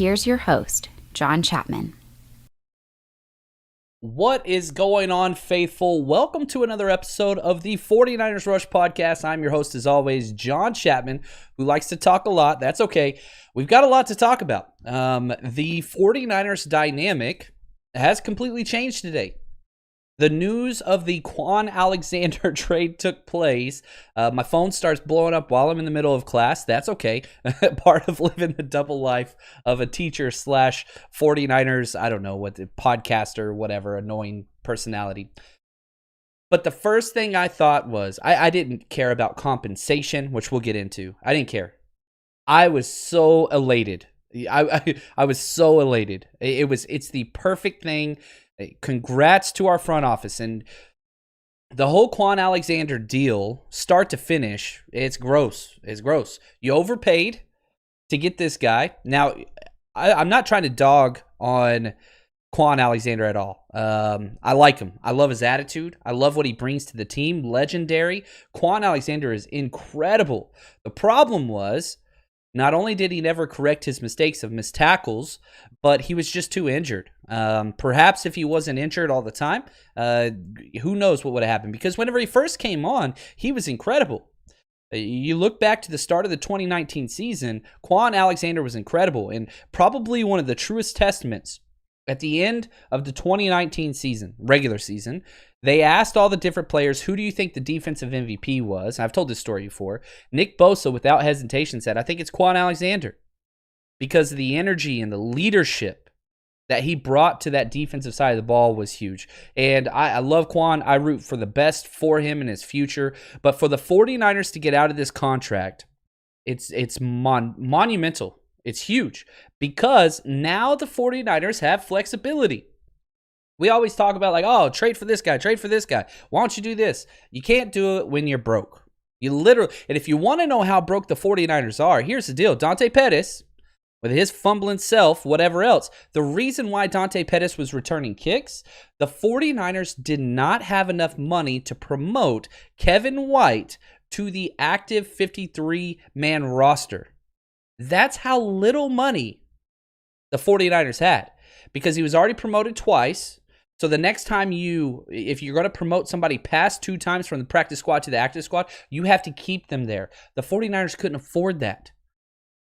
here's your host, John Chapman. What is going on, faithful? Welcome to another episode of the 49ers Rush podcast. I'm your host, as always, John Chapman, who likes to talk a lot. That's okay. We've got a lot to talk about. The 49ers dynamic has completely changed today. The news of the Kwon Alexander trade took place. My phone starts blowing up while I'm in the middle of class. That's okay. Part of living the double life of a teacher slash 49ers, I don't know, what the podcaster, whatever, annoying personality. But the first thing I thought was, I didn't care about compensation, which we'll get into. I didn't care. I was so elated. I was so elated. It's the perfect thing. Congrats to our front office. And the whole Kwon Alexander deal, start to finish, it's gross. It's gross. You overpaid to get this guy. Now, I'm not trying to dog on Kwon Alexander at all. I like him. I love his attitude. I love what he brings to the team. Legendary. Kwon Alexander is incredible. The problem was, not only did he never correct his mistakes of missed tackles, but he was just too injured. Perhaps if he wasn't injured all the time, who knows what would have happened? Because whenever he first came on, he was incredible. You look back to the start of the 2019 season, Kwon Alexander was incredible and probably one of the truest testaments. At the end of the 2019 season, regular season, they asked all the different players, who do you think the defensive MVP was? I've told this story before. Nick Bosa, without hesitation, said, I think it's Kwon Alexander, because of the energy and the leadership that he brought to that defensive side of the ball was huge. And I love Kwon. I root for the best for him in his future. But for the 49ers to get out of this contract, it's monumental. It's huge because now the 49ers have flexibility. We always talk about like, oh, trade for this guy, trade for this guy. Why don't you do this? You can't do it when you're broke. You literally, and if you want to know how broke the 49ers are, here's the deal. Dante Pettis, with his fumbling self, whatever else, the reason why Dante Pettis was returning kicks, the 49ers did not have enough money to promote Kevin White to the active 53-man roster. That's how little money the 49ers had, because he was already promoted twice. So the next time if you're going to promote somebody past 2 times from the practice squad to the active squad, you have to keep them there. The 49ers couldn't afford that.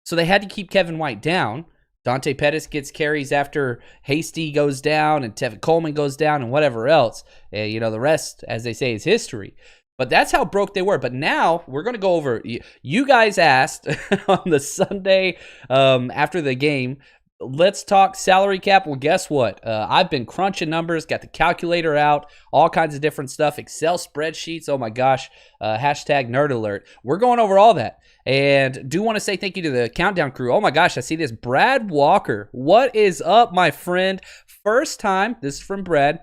So they had to keep Kevin White down. Dante Pettis gets carries after Hasty goes down and Tevin Coleman goes down and whatever else. The rest, as they say, is history. But that's how broke they were. But now we're going to go over. You guys asked on the Sunday after the game, let's talk salary cap. Well, guess what? I've been crunching numbers, got the calculator out, all kinds of different stuff, Excel spreadsheets. Oh my gosh, hashtag nerd alert. We're going over all that. And do want to say thank you to the Countdown crew. Oh my gosh, I see this. Brad Walker. What is up, my friend? First time, this is from Brad.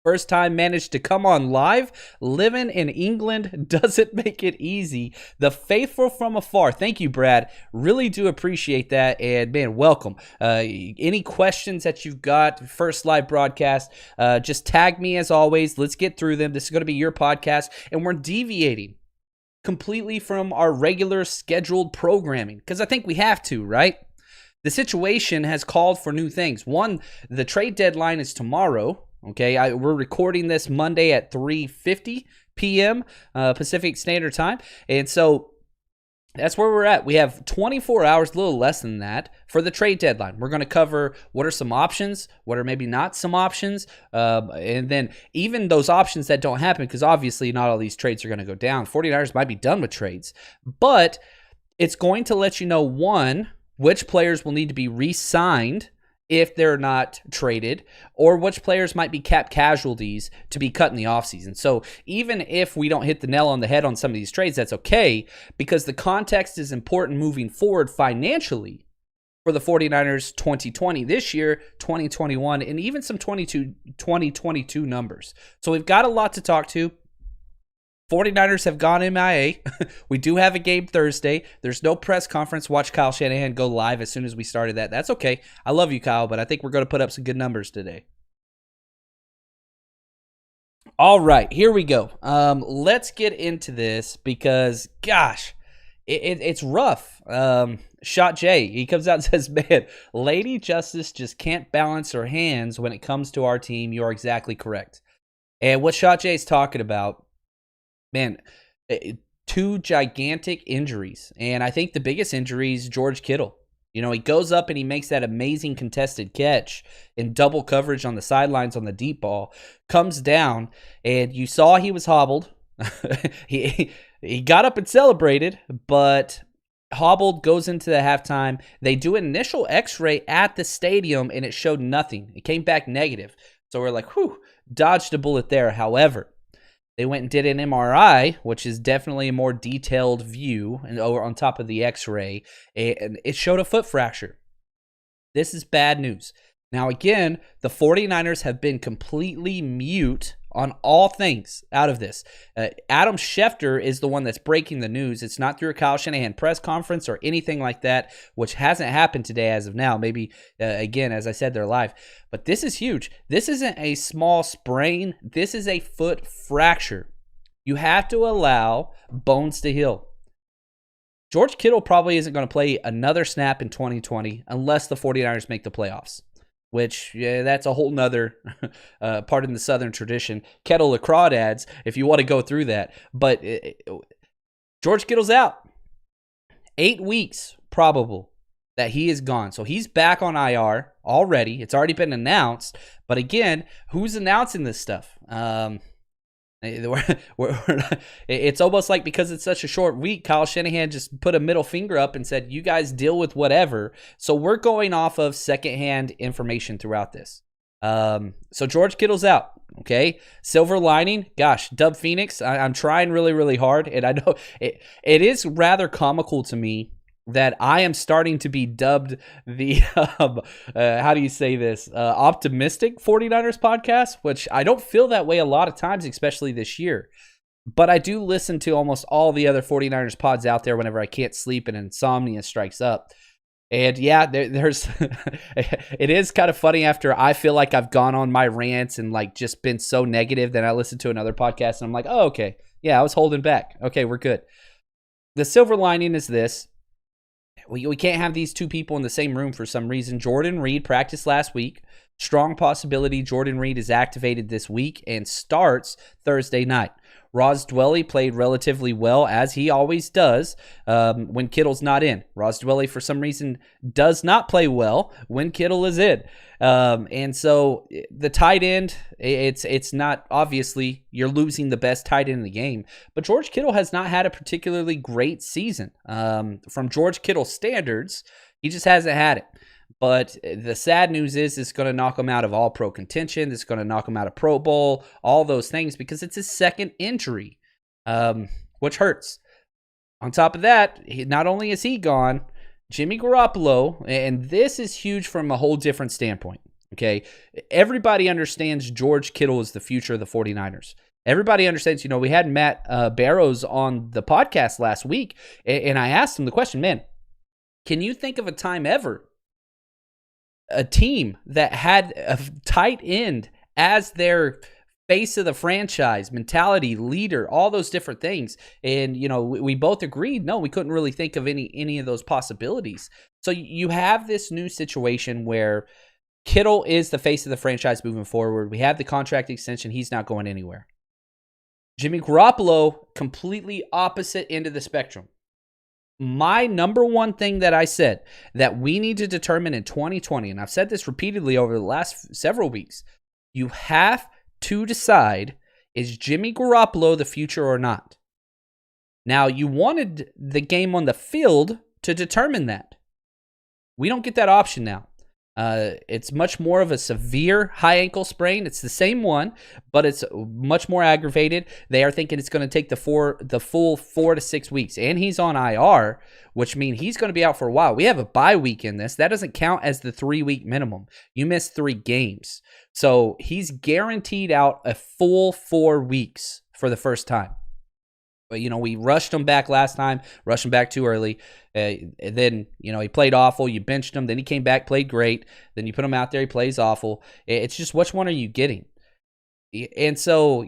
First time managed to come on live. Living in England doesn't make it easy. The faithful from afar. Thank you, Brad. Really do appreciate that. And man, welcome. Any questions that you've got, first live broadcast, just tag me as always. Let's get through them. This is going to be your podcast. And we're deviating completely from our regular scheduled programming because I think we have to, right? The situation has called for new things. One, the trade deadline is tomorrow. Okay, we're recording this Monday at 3:50 p.m. Pacific Standard Time. And so that's where we're at. We have 24 hours, a little less than that, for the trade deadline. We're going to cover what are some options, what are maybe not some options, and then even those options that don't happen, because obviously not all these trades are going to go down. 49ers might be done with trades. But it's going to let you know, one, which players will need to be re-signed if they're not traded, or which players might be cap casualties to be cut in the offseason. So even if we don't hit the nail on the head on some of these trades, that's okay, because the context is important moving forward financially for the 49ers 2020 this year, 2021, and even some 2022 numbers. So we've got a lot to talk to. 49ers have gone MIA. We do have a game Thursday. There's no press conference. Watch Kyle Shanahan go live as soon as we started that. That's okay. I love you, Kyle, but I think we're going to put up some good numbers today. All right, here we go. Let's get into this because, gosh, it's rough. Shot J, he comes out and says, man, Lady Justice just can't balance her hands when it comes to our team. You're exactly correct. And what Shot J is talking about, man, two gigantic injuries. And I think the biggest injury is George Kittle. You know, he goes up and he makes that amazing contested catch in double coverage on the sidelines on the deep ball, comes down, and you saw he was hobbled. he got up and celebrated, but hobbled, goes into the halftime. They do an initial x-ray at the stadium, and it showed nothing. It came back negative. So we're like, whew, dodged a bullet there. However, they went and did an MRI, which is definitely a more detailed view, and over on top of the x-ray, and it showed a foot fracture. This is bad news. Now, again, the 49ers have been completely mute on all things out of this. Adam Schefter is the one that's breaking the news. It's not through a Kyle Shanahan press conference or anything like that, which hasn't happened today as of now. Maybe, again, as I said, they're live. But this is huge. This isn't a small sprain. This is a foot fracture. You have to allow bones to heal. George Kittle probably isn't going to play another snap in 2020 unless the 49ers make the playoffs. Which, yeah, that's a whole nother part in the Southern tradition. Kettle of crawdads, if you want to go through that. But George Kittle's out. 8 weeks probable that he is gone. So he's back on IR already. It's already been announced. But again, who's announcing this stuff? It's almost like because it's such a short week, Kyle Shanahan just put a middle finger up and said, you guys deal with whatever. So we're going off of secondhand information throughout this. So George Kittle's out. Okay. Silver lining. Gosh, Dub Phoenix. I'm trying really, really hard. And I know it is rather comical to me that I am starting to be dubbed the, how do you say this, optimistic 49ers podcast, which I don't feel that way a lot of times, especially this year. But I do listen to almost all the other 49ers pods out there whenever I can't sleep and insomnia strikes up. And yeah, there's it is kind of funny after I feel like I've gone on my rants and like just been so negative, then I listen to another podcast and I'm like, oh, okay. Yeah, I was holding back. Okay, we're good. The silver lining is this. We can't have these two people in the same room for some reason. Jordan Reed practiced last week. Strong possibility Jordan Reed is activated this week and starts Thursday night. Ross Dwelley played relatively well, as he always does, when Kittle's not in. Ross Dwelley, for some reason, does not play well when Kittle is in. And so the tight end, it's not, obviously, you're losing the best tight end in the game. But George Kittle has not had a particularly great season. From George Kittle standards, he just hasn't had it. But the sad news is it's going to knock him out of all-pro contention. It's going to knock him out of Pro Bowl, all those things, because it's his second injury, which hurts. On top of that, not only is he gone, Jimmy Garoppolo, and this is huge from a whole different standpoint, okay? Everybody understands George Kittle is the future of the 49ers. Everybody understands, we had Matt Barrows on the podcast last week, and I asked him the question, man, can you think of a time ever a team that had a tight end as their face of the franchise, mentality, leader, all those different things? And, we both agreed, no, we couldn't really think of any of those possibilities. So you have this new situation where Kittle is the face of the franchise moving forward. We have the contract extension. He's not going anywhere. Jimmy Garoppolo, completely opposite end of the spectrum. My number one thing that I said that we need to determine in 2020, and I've said this repeatedly over the last several weeks, you have to decide, is Jimmy Garoppolo the future or not? Now, you wanted the game on the field to determine that. We don't get that option now. It's much more of a severe high ankle sprain. It's the same one, but it's much more aggravated. They are thinking it's going to take the full 4 to 6 weeks, and he's on IR, which means he's going to be out for a while. We have a bye week in this. That doesn't count as the 3-week minimum. You miss 3 games. So he's guaranteed out a full 4 weeks for the first time. But, we rushed him back last time, rushed him back too early. Then, he played awful. You benched him. Then he came back, played great. Then you put him out there. He plays awful. It's just, which one are you getting? And so,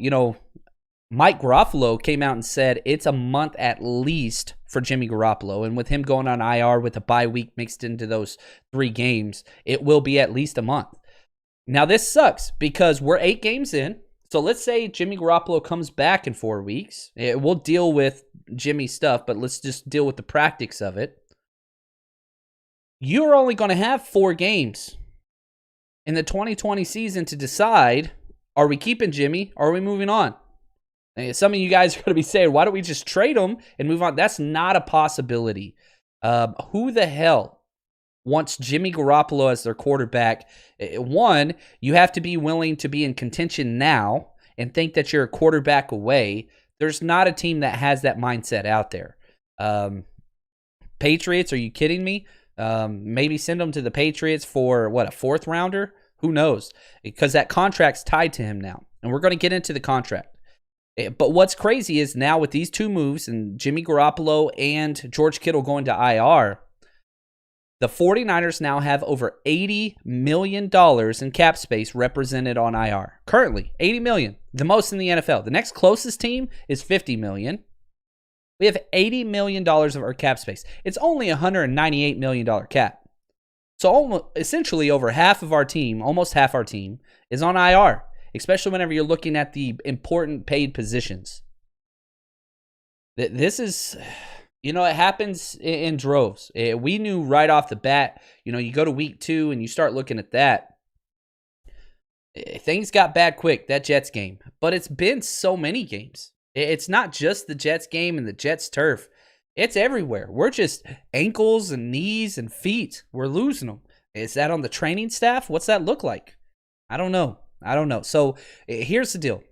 Mike Garoppolo came out and said it's a month at least for Jimmy Garoppolo. And with him going on IR with a bye week mixed into those 3 games, it will be at least a month. Now, this sucks because we're 8 games in. So let's say Jimmy Garoppolo comes back in 4 weeks. We'll deal with Jimmy stuff, but let's just deal with the practice of it. You're only going to have 4 games in the 2020 season to decide, are we keeping Jimmy or are we moving on? And some of you guys are going to be saying, why don't we just trade him and move on? That's not a possibility. Who the hell wants Jimmy Garoppolo as their quarterback? One, you have to be willing to be in contention now and think that you're a quarterback away. There's not a team that has that mindset out there. Patriots, are you kidding me? Maybe send him to the Patriots for, what, a 4th rounder? Who knows? Because that contract's tied to him now. And we're going to get into the contract. But what's crazy is now with these 2 moves and Jimmy Garoppolo and George Kittle going to IR, the 49ers now have over $80 million in cap space represented on IR. Currently, $80 million, the most in the NFL. The next closest team is $50 million. We have $80 million of our cap space. It's only a $198 million cap. So essentially over half of our team, almost half our team, is on IR, especially whenever you're looking at the important paid positions. This is, it happens in droves. We knew right off the bat, you go to week 2 and you start looking at that. Things got bad quick, that Jets game. But it's been so many games. It's not just the Jets game and the Jets turf. It's everywhere. We're just ankles and knees and feet. We're losing them. Is that on the training staff? What's that look like? I don't know. So here's the deal.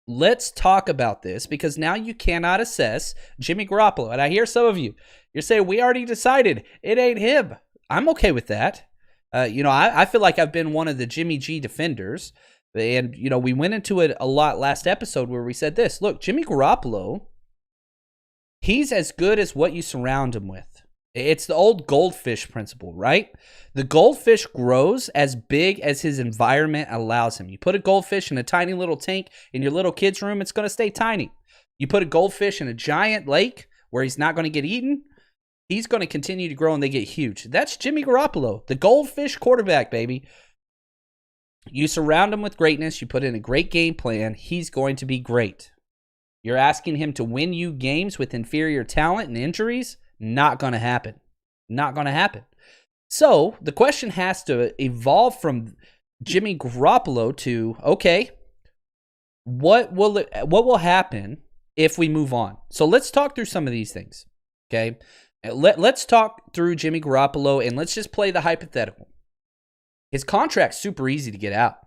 Let's talk about this because now you cannot assess Jimmy Garoppolo. And I hear some of you, you're saying, we already decided it ain't him. I'm okay with that. I feel like I've been one of the Jimmy G defenders. And, we went into it a lot last episode where we said this. Look, Jimmy Garoppolo, he's as good as what you surround him with. It's the old goldfish principle, right? The goldfish grows as big as his environment allows him. You put a goldfish in a tiny little tank in your little kid's room, it's going to stay tiny. You put a goldfish in a giant lake where he's not going to get eaten, he's going to continue to grow and they get huge. That's Jimmy Garoppolo, the goldfish quarterback, baby. You surround him with greatness, you put in a great game plan, he's going to be great. You're asking him to win you games with inferior talent and injuries? Not going to happen. Not going to happen. So the question has to evolve from Jimmy Garoppolo to, okay, what will happen if we move on? So let's talk through some of these things, okay? Let's talk through Jimmy Garoppolo and let's just play the hypothetical. His contract's super easy to get out.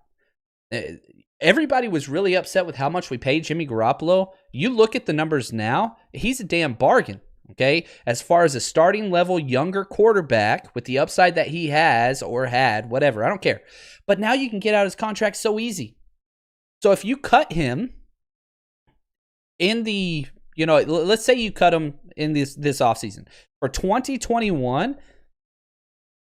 Everybody was really upset with how much we paid Jimmy Garoppolo. You look at the numbers now, he's a damn bargain. Okay, as far as a starting level younger quarterback with the upside that he has or had, whatever, I don't care. But now you can get out his contract so easy. So if you cut him in the, let's say you cut him in this offseason. For 2021,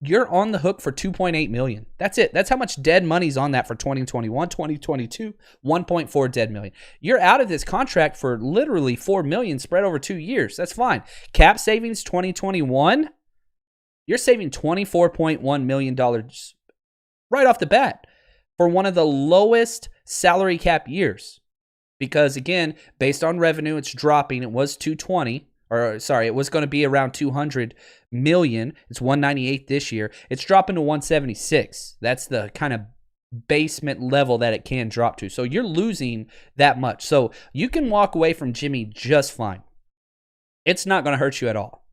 you're on the hook for $2.8 million. That's it. That's how much dead money's on that for 2021, 2022, 1.4 dead million. You're out of this contract for literally $4 million spread over 2 years. That's fine. Cap savings 2021, you're saving $24.1 million right off the bat for one of the lowest salary cap years. Because again, based on revenue, it's dropping. It was 220. It was going to be around 200 million. It's 198 this year. It's dropping to 176. That's the kind of basement level that it can drop to. So you're losing that much. So you can walk away from Jimmy just fine. It's not going to hurt you at all.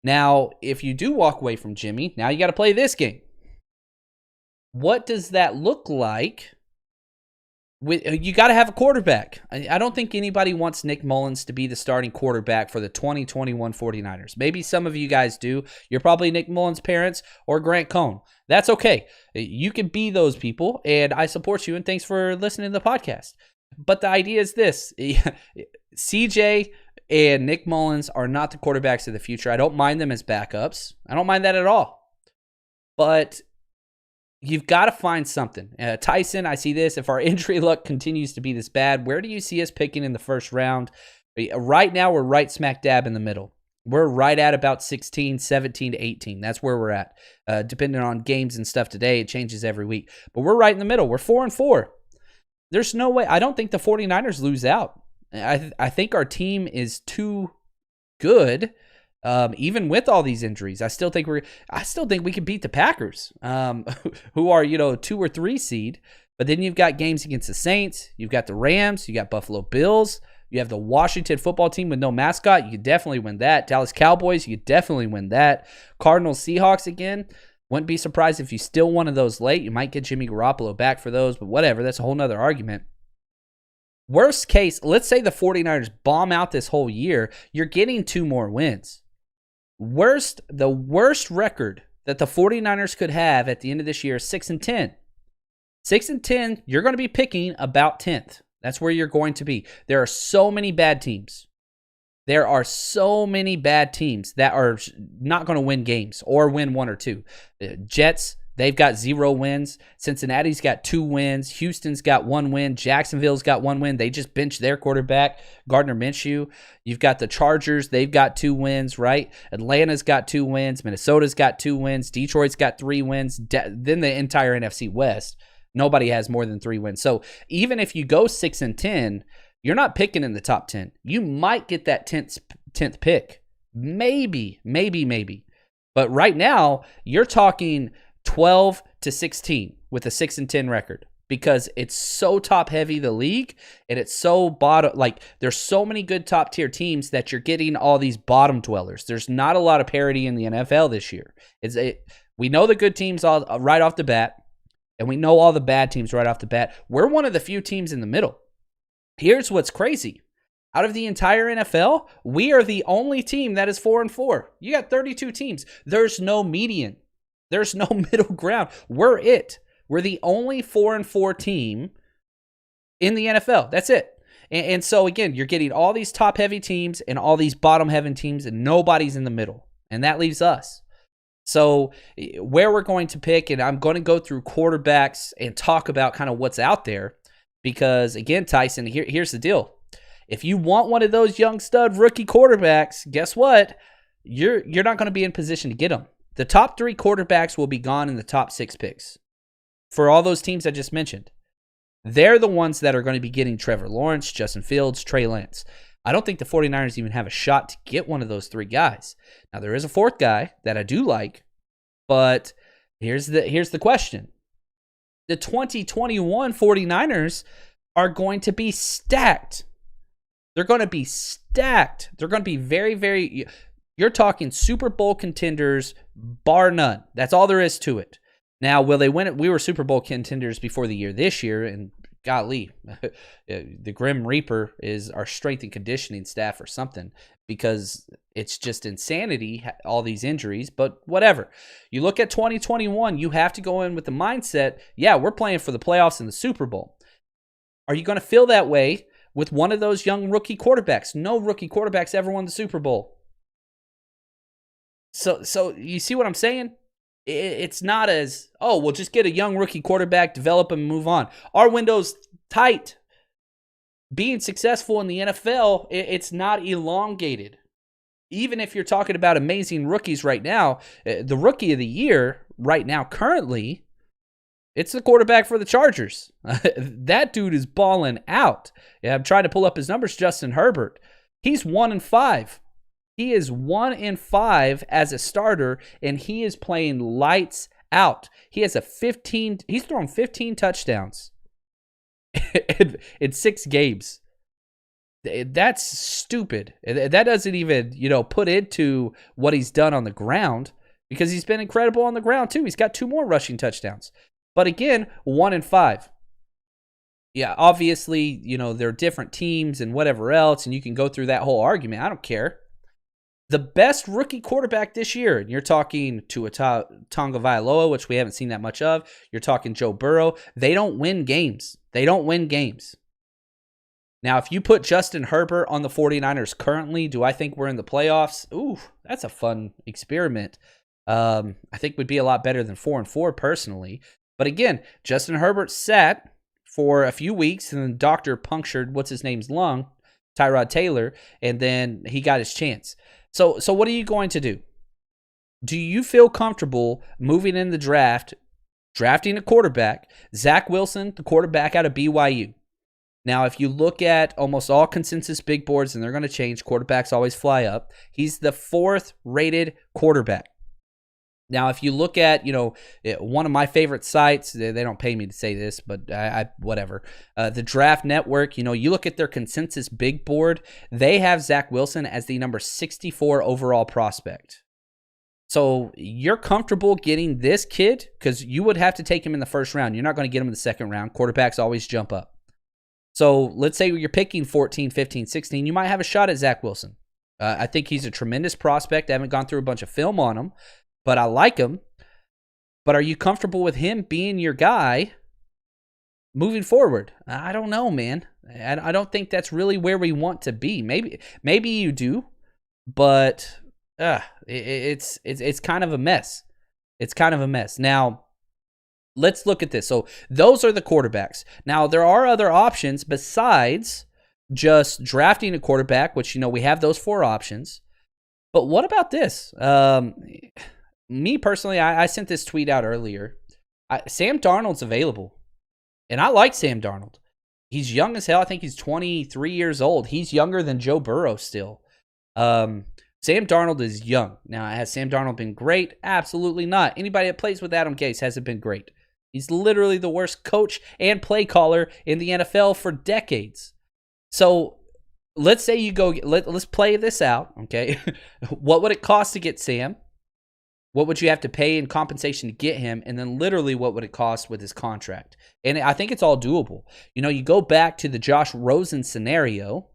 Now, if you do walk away from Jimmy, now you got to play this game. What does that look like? You got to have a quarterback. I don't think anybody wants Nick Mullins to be the starting quarterback for the 2021 49ers. Maybe some of you guys do. You're probably Nick Mullins' parents or Grant Cohn. That's okay. You can be those people, and I support you, and thanks for listening to the podcast. But the idea is this. CJ and Nick Mullins are not the quarterbacks of the future. I don't mind them as backups. I don't mind that at all. But you've got to find something. Tyson, I see this. If our injury luck continues to be this bad, where do you see us picking in the first round? Right now, we're right smack dab in the middle. We're right at about 16, 17 to 18. That's where we're at. Depending on games and stuff today, it changes every week. But we're right in the middle. We're 4-4. There's no way. I don't think the 49ers lose out. I think our team is too good, even with all these injuries. I still think we can beat the Packers, who are 2 or 3 seed. But then you've got games against the Saints. You've got the Rams. You got Buffalo Bills. You have the Washington football team with no mascot. You could definitely win that. Dallas Cowboys, you could definitely win that. Cardinals, Seahawks again. Wouldn't be surprised if you still one of those late. You might get Jimmy Garoppolo back for those, but whatever. That's a whole nother argument. Worst case, let's say the 49ers bomb out this whole year. You're getting 2 more wins. The worst record that the 49ers could have at the end of this year is 6-10. 6-10, you're going to be picking about 10th. That's where you're going to be. There are so many bad teams. There are so many bad teams that are not going to win games or win 1 or 2. Jets, they've got 0 wins. Cincinnati's got 2 wins. Houston's got 1 win. Jacksonville's got 1 win. They just benched their quarterback, Gardner Minshew. You've got the Chargers. They've got 2 wins, right? Atlanta's got 2 wins. Minnesota's got 2 wins. Detroit's got 3 wins. Then the entire NFC West. Nobody has more than 3 wins. So even if you go 6-10, you're not picking in the top 10. You might get that 10th pick. Maybe. But right now, you're talking 12 to 16 with a 6-10 record because it's so top heavy, the league, and it's so bottom. Like, there's so many good top tier teams that you're getting all these bottom dwellers. There's not a lot of parity in the NFL this year. We know the good teams all right off the bat. And we know all the bad teams right off the bat. We're one of the few teams in the middle. Here's what's crazy. Out of the entire NFL, we are the only team that is 4-4. You got 32 teams. There's no median. There's no middle ground. We're it. We're the only 4-4 team in the NFL. That's it. And so, again, you're getting all these top-heavy teams and all these bottom-heavy teams, and nobody's in the middle. And that leaves us. So where we're going to pick, and I'm going to go through quarterbacks and talk about kind of what's out there because, again, Tyson, here's the deal. If you want one of those young stud rookie quarterbacks, guess what? You're not going to be in position to get them. The top 3 quarterbacks will be gone in the top 6 picks for all those teams I just mentioned. They're the ones that are going to be getting Trevor Lawrence, Justin Fields, Trey Lance. I don't think the 49ers even have a shot to get one of those 3 guys. Now, there is a 4th guy that I do like, but here's the question. The 2021 49ers are going to be stacked. They're going to be stacked. They're going to be very, very... You're talking Super Bowl contenders, bar none. That's all there is to it. Now, will they win it? We were Super Bowl contenders before the year this year, and golly, the Grim Reaper is our strength and conditioning staff or something because it's just insanity, all these injuries, but whatever. You look at 2021, you have to go in with the mindset, yeah, we're playing for the playoffs and the Super Bowl. Are you going to feel that way with one of those young rookie quarterbacks? No rookie quarterbacks ever won the Super Bowl. So you see what I'm saying? It's not as, we'll just get a young rookie quarterback, develop him, and move on. Our window's tight. Being successful in the NFL, it's not elongated. Even if you're talking about amazing rookies right now, the rookie of the year right now currently, it's the quarterback for the Chargers. That dude is balling out. Yeah, I'm trying to pull up his numbers, Justin Herbert. He's 1-5. He is 1-5 as a starter, and he is playing lights out. He has he's thrown 15 touchdowns in 6 games. That's stupid. That doesn't even, put into what he's done on the ground because he's been incredible on the ground too. He's got 2 more rushing touchdowns. But again, 1-5. Yeah, obviously, they're different teams and whatever else, and you can go through that whole argument. I don't care. The best rookie quarterback this year, and you're talking Tua Tagovailoa, which we haven't seen that much of. You're talking Joe Burrow. They don't win games. Now, if you put Justin Herbert on the 49ers currently, do I think we're in the playoffs? Ooh, that's a fun experiment. I think would be a lot better than 4-4 personally. But again, Justin Herbert sat for a few weeks, and the doctor punctured what's his name's lung, Tyrod Taylor, and then he got his chance. So what are you going to do? Do you feel comfortable moving in the draft, drafting a quarterback, Zach Wilson, the quarterback out of BYU? Now, if you look at almost all consensus big boards, and they're going to change, quarterbacks always fly up. He's the 4th rated quarterback. Now, if you look at, one of my favorite sites, they don't pay me to say this, but I whatever. The Draft Network, you look at their consensus big board, they have Zach Wilson as the number 64 overall prospect. So you're comfortable getting this kid because you would have to take him in the first round. You're not going to get him in the second round. Quarterbacks always jump up. So let's say you're picking 14, 15, 16. You might have a shot at Zach Wilson. I think he's a tremendous prospect. I haven't gone through a bunch of film on him, but I like him. But are you comfortable with him being your guy moving forward? I don't know, man. I don't think that's really where we want to be. Maybe you do, but it's kind of a mess. It's kind of a mess. Now, let's look at this. So those are the quarterbacks. Now, there are other options besides just drafting a quarterback, which, we have those 4 options. But what about this? Me personally, I sent this tweet out earlier. Sam Darnold's available. And I like Sam Darnold. He's young as hell. I think he's 23 years old. He's younger than Joe Burrow still. Sam Darnold is young. Now, has Sam Darnold been great? Absolutely not. Anybody that plays with Adam Gase hasn't been great. He's literally the worst coach and play caller in the NFL for decades. So let's say you go, let's play this out, okay? What would it cost to get Sam? What would you have to pay in compensation to get him? And then literally what would it cost with his contract? And I think it's all doable. You go back to the Josh Rosen scenario.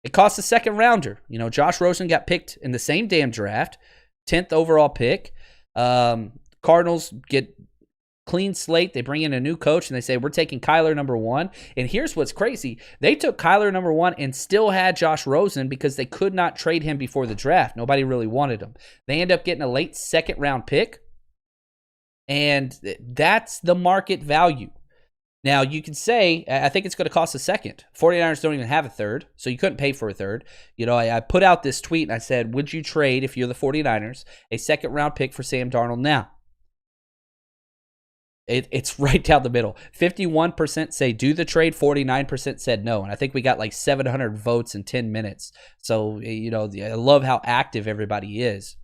It costs a second rounder. Josh Rosen got picked in the same damn draft, 10th overall pick. Cardinals get clean slate. They bring in a new coach and they say, we're taking Kyler number 1. And here's what's crazy. They took Kyler number 1 and still had Josh Rosen because they could not trade him before the draft. Nobody really wanted him. They end up getting a late second round pick. And that's the market value. Now, you could say, I think it's going to cost a second. 49ers don't even have a third, so you couldn't pay for a third. I put out this tweet and I said, would you trade, if you're the 49ers, a second round pick for Sam Darnold now? It's right down the middle. 51% say do the trade, 49% said no. And I think we got like 700 votes in 10 minutes. So, I love how active everybody is.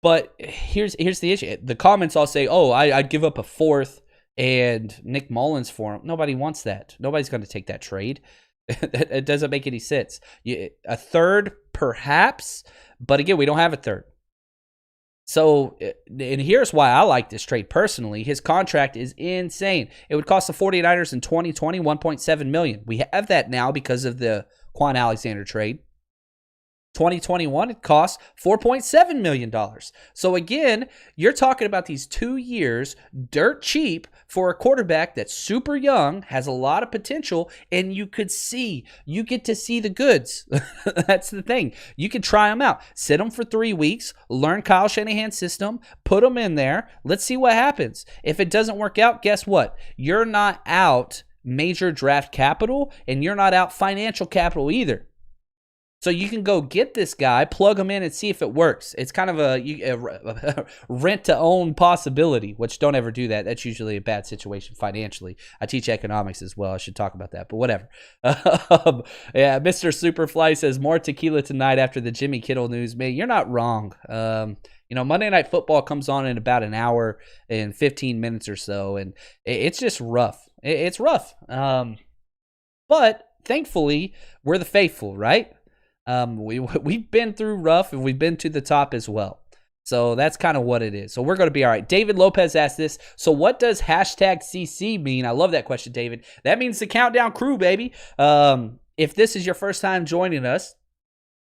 But here's the issue. The comments all say, I'd give up a 4th and Nick Mullins for him. Nobody wants that. Nobody's going to take that trade. It doesn't make any sense. A third, perhaps. But again, we don't have a third. So, and here's why I like this trade personally. His contract is insane. It would cost the 49ers in 2020 $1.7 million. We have that now because of the Kwon Alexander trade. 2021, it costs $4.7 million. So again, you're talking about these 2 years, dirt cheap for a quarterback that's super young, has a lot of potential, and you get to see the goods. That's the thing. You can try them out. Sit them for 3 weeks, learn Kyle Shanahan's system, put them in there. Let's see what happens. If it doesn't work out, guess what? You're not out major draft capital, and you're not out financial capital either. So you can go get this guy, plug him in, and see if it works. It's kind of a rent-to-own possibility, which don't ever do that. That's usually a bad situation financially. I teach economics as well. I should talk about that, but whatever. Yeah, Mr. Superfly says, more tequila tonight after the Jimmy Kittle news. Man, you're not wrong. Monday Night Football comes on in about an hour and 15 minutes or so, and it's just rough. It's rough. But thankfully, we're the faithful, right? We've been through rough and we've been to the top as well. So that's kind of what it is. So we're going to be all right. David Lopez asked this. So what does hashtag CC mean? I love that question, David. That means the Countdown Crew, baby. If this is your first time joining us,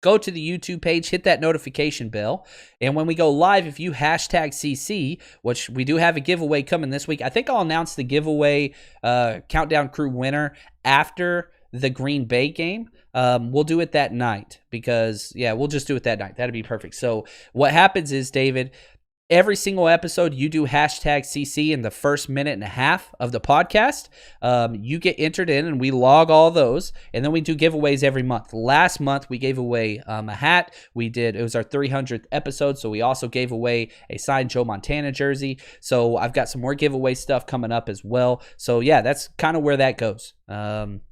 go to the YouTube page, hit that notification bell. And when we go live, if you hashtag CC, which we do have a giveaway coming this week, I think I'll announce the giveaway Countdown Crew winner after the Green Bay game. We'll do it that night because, we'll just do it that night. That'd be perfect. So what happens is, David, Every single episode, you do hashtag CC in the first minute and a half of the podcast. You get entered in, and we log all those. And then we do giveaways every month. Last month, we gave away a hat. It was our 300th episode, so we also gave away a signed Joe Montana jersey. So I've got some more giveaway stuff coming up as well. So yeah, that's kind of where that goes.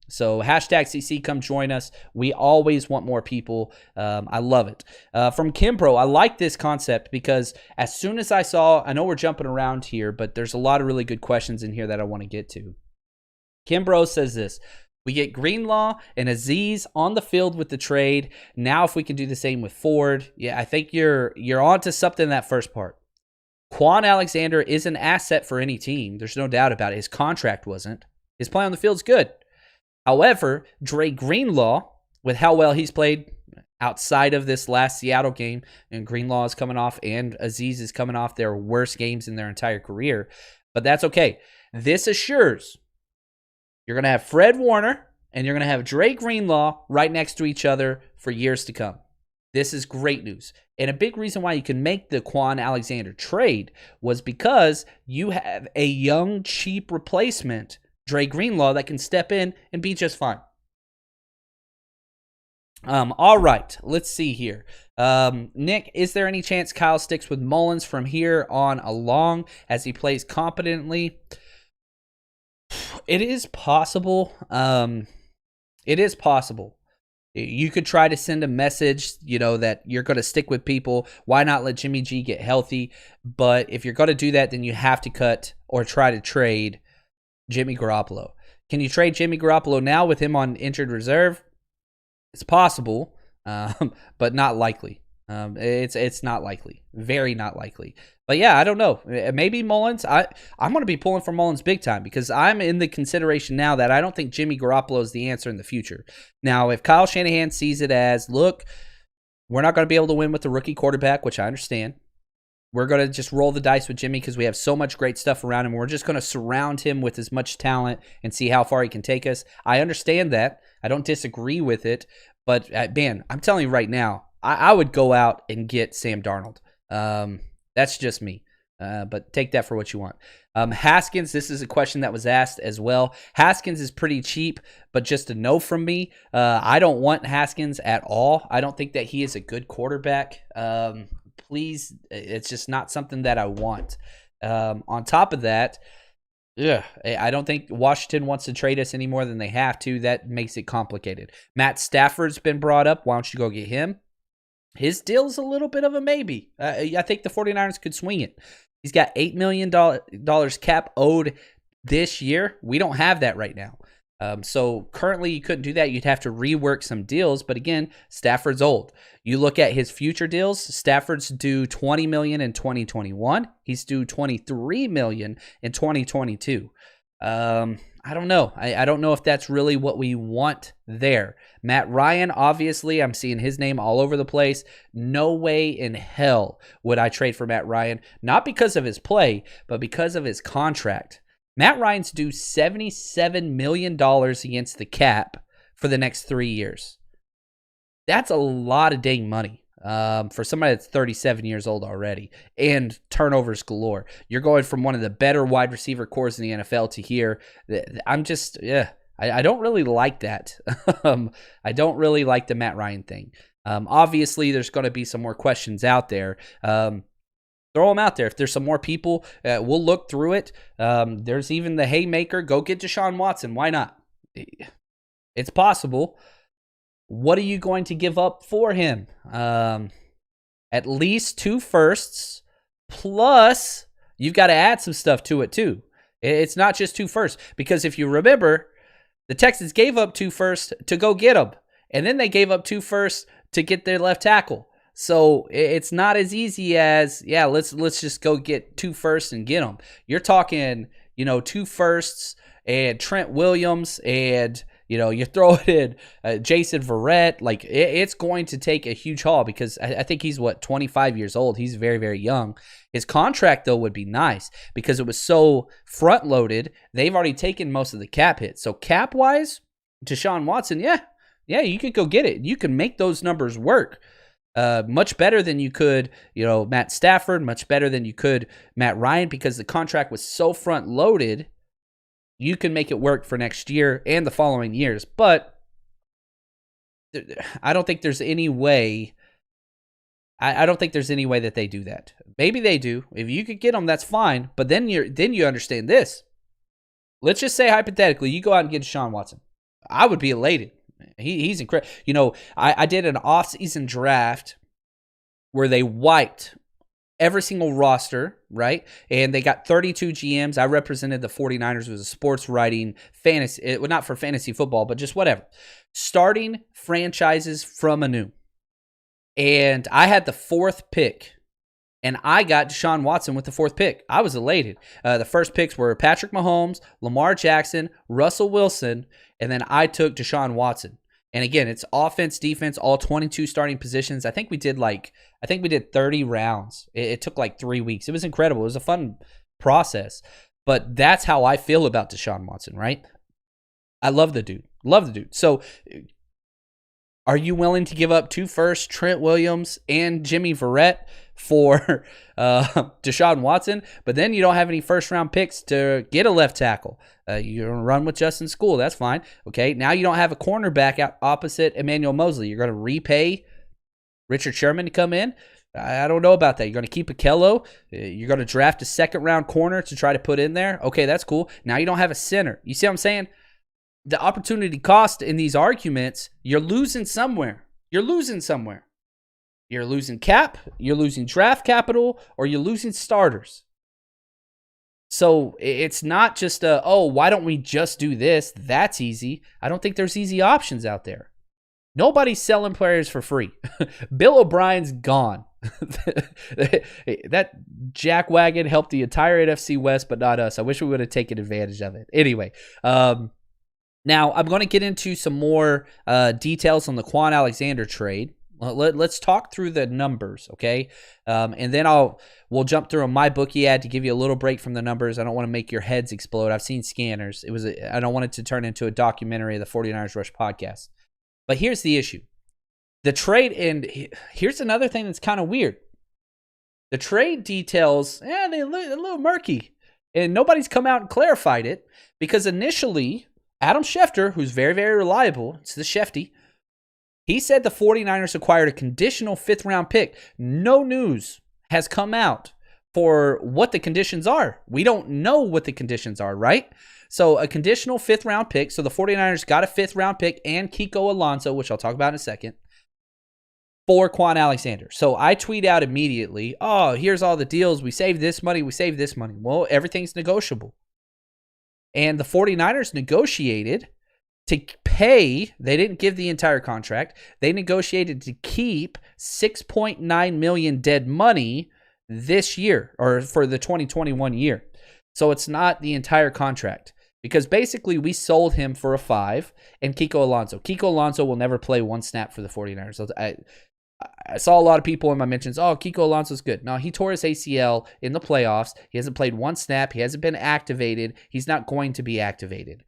So hashtag CC, come join us. We always want more people. I love it. From Kimbro, I like this concept because as soon as I know we're jumping around here, but there's a lot of really good questions in here that I want to get to. Kimbro says this: we get Greenlaw and Aziz on the field with the trade. Now if we can do the same with Ford, yeah, I think you're onto something in that first part. Kwon Alexander is an asset for any team. There's no doubt about it. His contract wasn't. His play on the field's good. However, Dre Greenlaw, with how well he's played outside of this last Seattle game, and Greenlaw is coming off and Aziz is coming off their worst games in their entire career, but that's okay. This assures you're going to have Fred Warner and you're going to have Dre Greenlaw right next to each other for years to come. This is great news. And a big reason why you can make the Kwon Alexander trade was because you have a young, cheap replacement, Dre Greenlaw, that can step in and be just fine. All right, let's see here. Nick, is there any chance Kyle sticks with Mullins from here on along as he plays competently? It is possible. It is possible. You could try to send a message, that you're going to stick with people. Why not let Jimmy G get healthy? But if you're going to do that, then you have to cut or try to trade Jimmy Garoppolo. Can you trade Jimmy Garoppolo now with him on injured reserve? It's possible, but not likely. It's not likely. Very not likely. But yeah, I don't know. Maybe Mullins. I'm going to be pulling for Mullins big time because I'm in the consideration now that I don't think Jimmy Garoppolo is the answer in the future. Now, if Kyle Shanahan sees it as, look, we're not going to be able to win with the rookie quarterback, which I understand. We're going to just roll the dice with Jimmy because we have so much great stuff around him. We're just going to surround him with as much talent and see how far he can take us. I understand that. I don't disagree with it. But, man, I'm telling you right now, I would go out and get Sam Darnold. That's just me. But take that for what you want. Haskins, this is a question that was asked as well. Haskins is pretty cheap, but just a no from me. I don't want Haskins at all. I don't think that he is a good quarterback. Please, it's just not something that I want. On top of that, I don't think Washington wants to trade us any more than they have to. That makes it complicated. Matt Stafford's been brought up. Why don't you go get him? His deal's a little bit of a maybe. I think the 49ers could swing it. He's got $8 million cap owed this year. We don't have that right now. So currently you couldn't do that. You'd have to rework some deals. But again, Stafford's old. You look at his future deals. Stafford's due $20 million in 2021. He's due $23 million in 2022. I don't know. I don't know if that's really what we want there. Matt Ryan, obviously, I'm seeing his name all over the place. No way in hell would I trade for Matt Ryan. Not because of his play, but because of his contract. Matt Ryan's due $77 million against the cap for the next 3 years. That's a lot of dang money for somebody that's 37 years old already and turnovers galore. You're going from one of the better wide receiver cores in the NFL to here. I'm just, I don't really like that. I don't really like the Matt Ryan thing. Obviously, there's going to be some more questions out there. Throw them out there. If there's some more people, we'll look through it. There's even the haymaker. Go get Deshaun Watson. Why not? It's possible. What are you going to give up for him? At least 2 firsts. Plus, you've got to add some stuff to it too. It's not just 2 firsts. Because if you remember, the Texans gave up 2 firsts to go get him. And then they gave up 2 firsts to get their left tackle. So it's not as easy as, let's just go get 2 firsts and get them. You're talking, 2 firsts and Trent Williams and, you throw it in Jason Verrett. Like, it's going to take a huge haul because I think he's, 25 years old. He's very, very young. His contract, though, would be nice because it was so front-loaded. They've already taken most of the cap hit. So cap-wise, Deshaun Watson, yeah, you could go get it. You can make those numbers work. Much better than you could, Matt Stafford, much better than you could Matt Ryan, because the contract was so front loaded. You can make it work for next year and the following years. But I don't think there's any way. I don't think there's any way that they do that. Maybe they do. If you could get them, that's fine. But then you understand this. Let's just say hypothetically, you go out and get Deshaun Watson. I would be elated. He's incredible. I did an off-season draft where they wiped every single roster, right? And they got 32 GMs. I represented the 49ers. It was a sports writing fantasy, not for fantasy football, but just whatever. Starting franchises from anew. And I had the 4th pick. And I got Deshaun Watson with the 4th pick. I was elated. The first picks were Patrick Mahomes, Lamar Jackson, Russell Wilson, and then I took Deshaun Watson. And again, it's offense, defense, all 22 starting positions. I think we did 30 rounds. It took like 3 weeks. It was incredible. It was a fun process. But that's how I feel about Deshaun Watson, right? I love the dude. So are you willing to give up 2 firsts, Trent Williams and Jimmy Verrett, for Deshaun Watson? But then you don't have any first-round picks to get a left tackle. You're going to run with Justin School. That's fine. Okay, now you don't have a cornerback out opposite Emmanuel Mosley. You're going to repay Richard Sherman to come in? I don't know about that. You're going to keep Akello. You're going to draft a second-round corner to try to put in there. Okay, that's cool. Now you don't have a center. You see what I'm saying? The opportunity cost in these arguments, you're losing somewhere. You're losing cap, you're losing draft capital, or you're losing starters. So it's not just why don't we just do this? That's easy. I don't think there's easy options out there. Nobody's selling players for free. Bill O'Brien's gone. That jackwagon helped the entire NFC West, but not us. I wish we would have taken advantage of it. Anyway, now, I'm going to get into some more details on the Kwon Alexander trade. Let's talk through the numbers, okay? And then we'll jump through a MyBookie ad to give you a little break from the numbers. I don't want to make your heads explode. I've seen scanners. I don't want it to turn into a documentary of the 49ers Rush podcast. But here's the issue. The trade, and here's another thing that's kind of weird. The trade details, they're a little murky. And nobody's come out and clarified it, because initially Adam Schefter, who's very, very reliable, it's the Shefty, he said the 49ers acquired a conditional 5th-round pick. No news has come out for what the conditions are. We don't know what the conditions are, right? So a conditional 5th-round pick. So the 49ers got a 5th-round pick and Kiko Alonso, which I'll talk about in a second, for Kwon Alexander. So I tweet out immediately, here's all the deals. We saved this money. Well, everything's negotiable. And the 49ers negotiated to pay. They didn't give the entire contract. They negotiated to keep $6.9 million dead money this year, or for the 2021 year. So it's not the entire contract, because basically we sold him for a 5 and Kiko Alonso will never play 1 snap for the 49ers. So I saw a lot of people in my mentions, Kiko Alonso's good. No, he tore his ACL in the playoffs. He hasn't played 1 snap. He hasn't been activated. He's not going to be activated.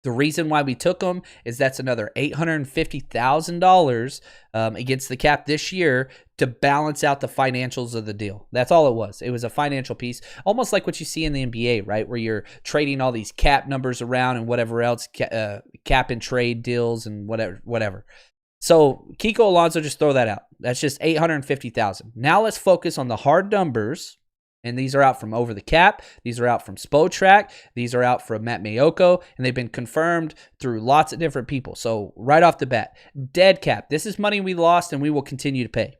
The reason why we took him is that's another $850,000 against the cap this year to balance out the financials of the deal. That's all it was. It was a financial piece, almost like what you see in the NBA, right, where you're trading all these cap numbers around and whatever else, cap and trade deals and whatever. So Kiko Alonso, just throw that out. That's just $850,000. Now let's focus on the hard numbers, and these are out from Over the Cap. These are out from Spotrac. These are out from Matt Mayoko, and they've been confirmed through lots of different people. So right off the bat, dead cap. This is money we lost, and we will continue to pay.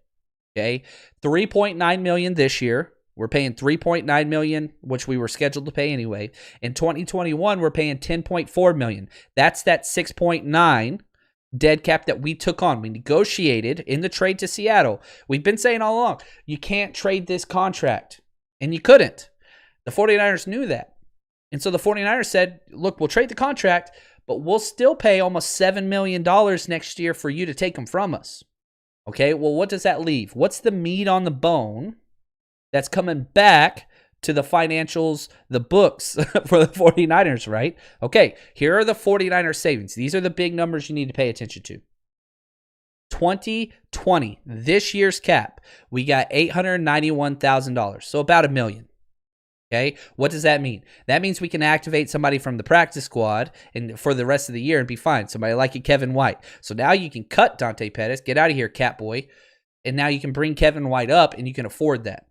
Okay, $3.9 million this year. We're paying $3.9 million, which we were scheduled to pay anyway. In 2021, we're paying $10.4 million. That's that 6.9 dead cap that we took on. We negotiated in the trade to Seattle. We've been saying all along, you can't trade this contract, and you couldn't. The 49ers knew that. And so the 49ers said, look, we'll trade the contract, but we'll still pay almost $7 million next year for you to take them from us. Okay, well, what does that leave? What's the meat on the bone that's coming back to the financials, the books for the 49ers, right? Okay, here are the 49ers savings. These are the big numbers you need to pay attention to. 2020, this year's cap, we got $891,000, so about $1 million. Okay, what does that mean? That means we can activate somebody from the practice squad and for the rest of the year and be fine. Somebody like a Kevin White. So now you can cut Dante Pettis, get out of here, Cat Boy, and now you can bring Kevin White up and you can afford that.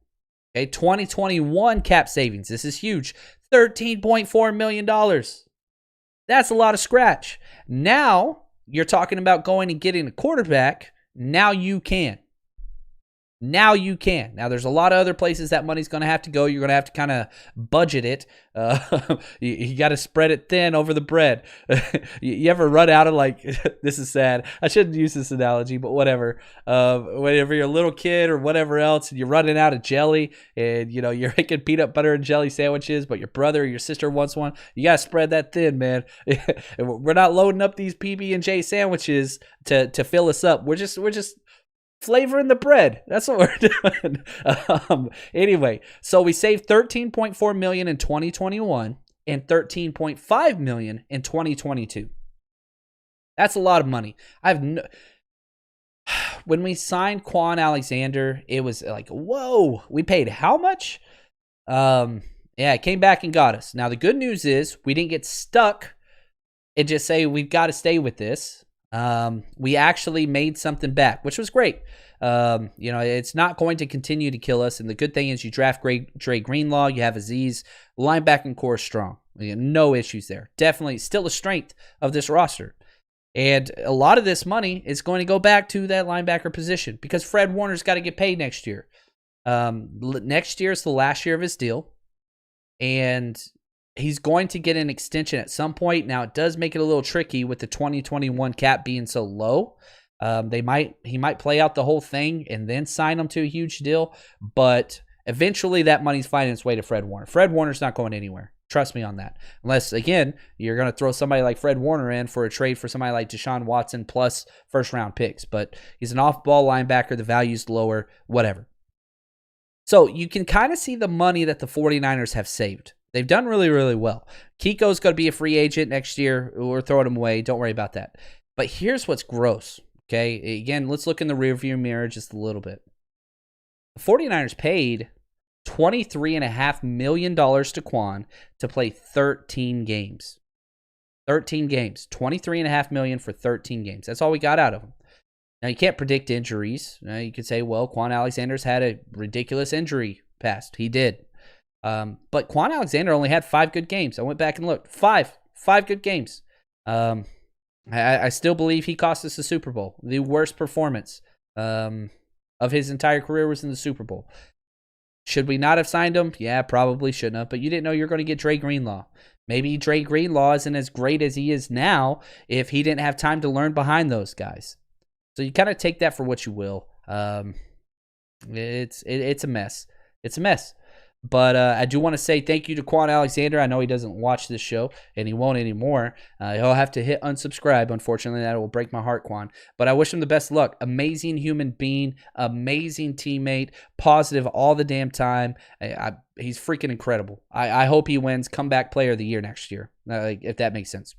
Okay, 2021 cap savings. This is huge. $13.4 million. That's a lot of scratch. Now you're talking about going and getting a quarterback. Now you can. Now there's a lot of other places that money's going to have to go. You're going to have to kind of budget it. You got to spread it thin over the bread. You ever run out of this is sad. I shouldn't use this analogy, but whatever. Whenever you're a little kid or whatever else, and you're running out of jelly and, you're making peanut butter and jelly sandwiches, but your brother or your sister wants one, you got to spread that thin, man. We're not loading up these PB&J sandwiches to fill us up. We're just flavoring the bread. That's what we're doing. Anyway, so we saved $13.4 million in 2021 and $13.5 million in 2022. That's a lot of money. When we signed Kwon Alexander, it was like, whoa, we paid how much? It came back and got us. Now, the good news is we didn't get stuck and just say, we've got to stay with this. We actually made something back, which was great. It's not going to continue to kill us. And the good thing is you draft Dre Greenlaw, you have Aziz, linebacking core is strong. No issues there. Definitely still a strength of this roster. And a lot of this money is going to go back to that linebacker position because Fred Warner's got to get paid next year. Next year is the last year of his deal. And he's going to get an extension at some point. Now, it does make it a little tricky with the 2021 cap being so low. He might play out the whole thing and then sign him to a huge deal, but eventually that money's finding its way to Fred Warner. Fred Warner's not going anywhere. Trust me on that. Unless, again, you're going to throw somebody like Fred Warner in for a trade for somebody like Deshaun Watson plus first-round picks. But he's an off-ball linebacker. The value's lower, whatever. So you can kind of see the money that the 49ers have saved. They've done really, really well. Kiko's going to be a free agent next year. We're throwing him away. Don't worry about that. But here's what's gross, okay? Again, let's look in the rearview mirror just a little bit. The 49ers paid $23.5 million to Kwon to play 13 games. 13 games. $23.5 million for 13 games. That's all we got out of him. Now, you can't predict injuries. You could say, well, Kwon Alexander's had a ridiculous injury past. He did. But Kwon Alexander only had 5 good games. I went back and looked. 5 good games. I still believe he cost us the Super Bowl. The worst performance of his entire career was in the Super Bowl. Should we not have signed him? Yeah, probably shouldn't have. But you didn't know you were going to get Dre Greenlaw. Maybe Dre Greenlaw isn't as great as he is now if he didn't have time to learn behind those guys. So you kind of take that for what you will. It's a mess. It's a mess. But I do want to say thank you to Kwon Alexander. I know he doesn't watch this show, and he won't anymore. He'll have to hit unsubscribe. Unfortunately, that will break my heart, Kwon. But I wish him the best luck. Amazing human being, amazing teammate, positive all the damn time. He's freaking incredible. I hope he wins Comeback Player of the Year next year, if that makes sense.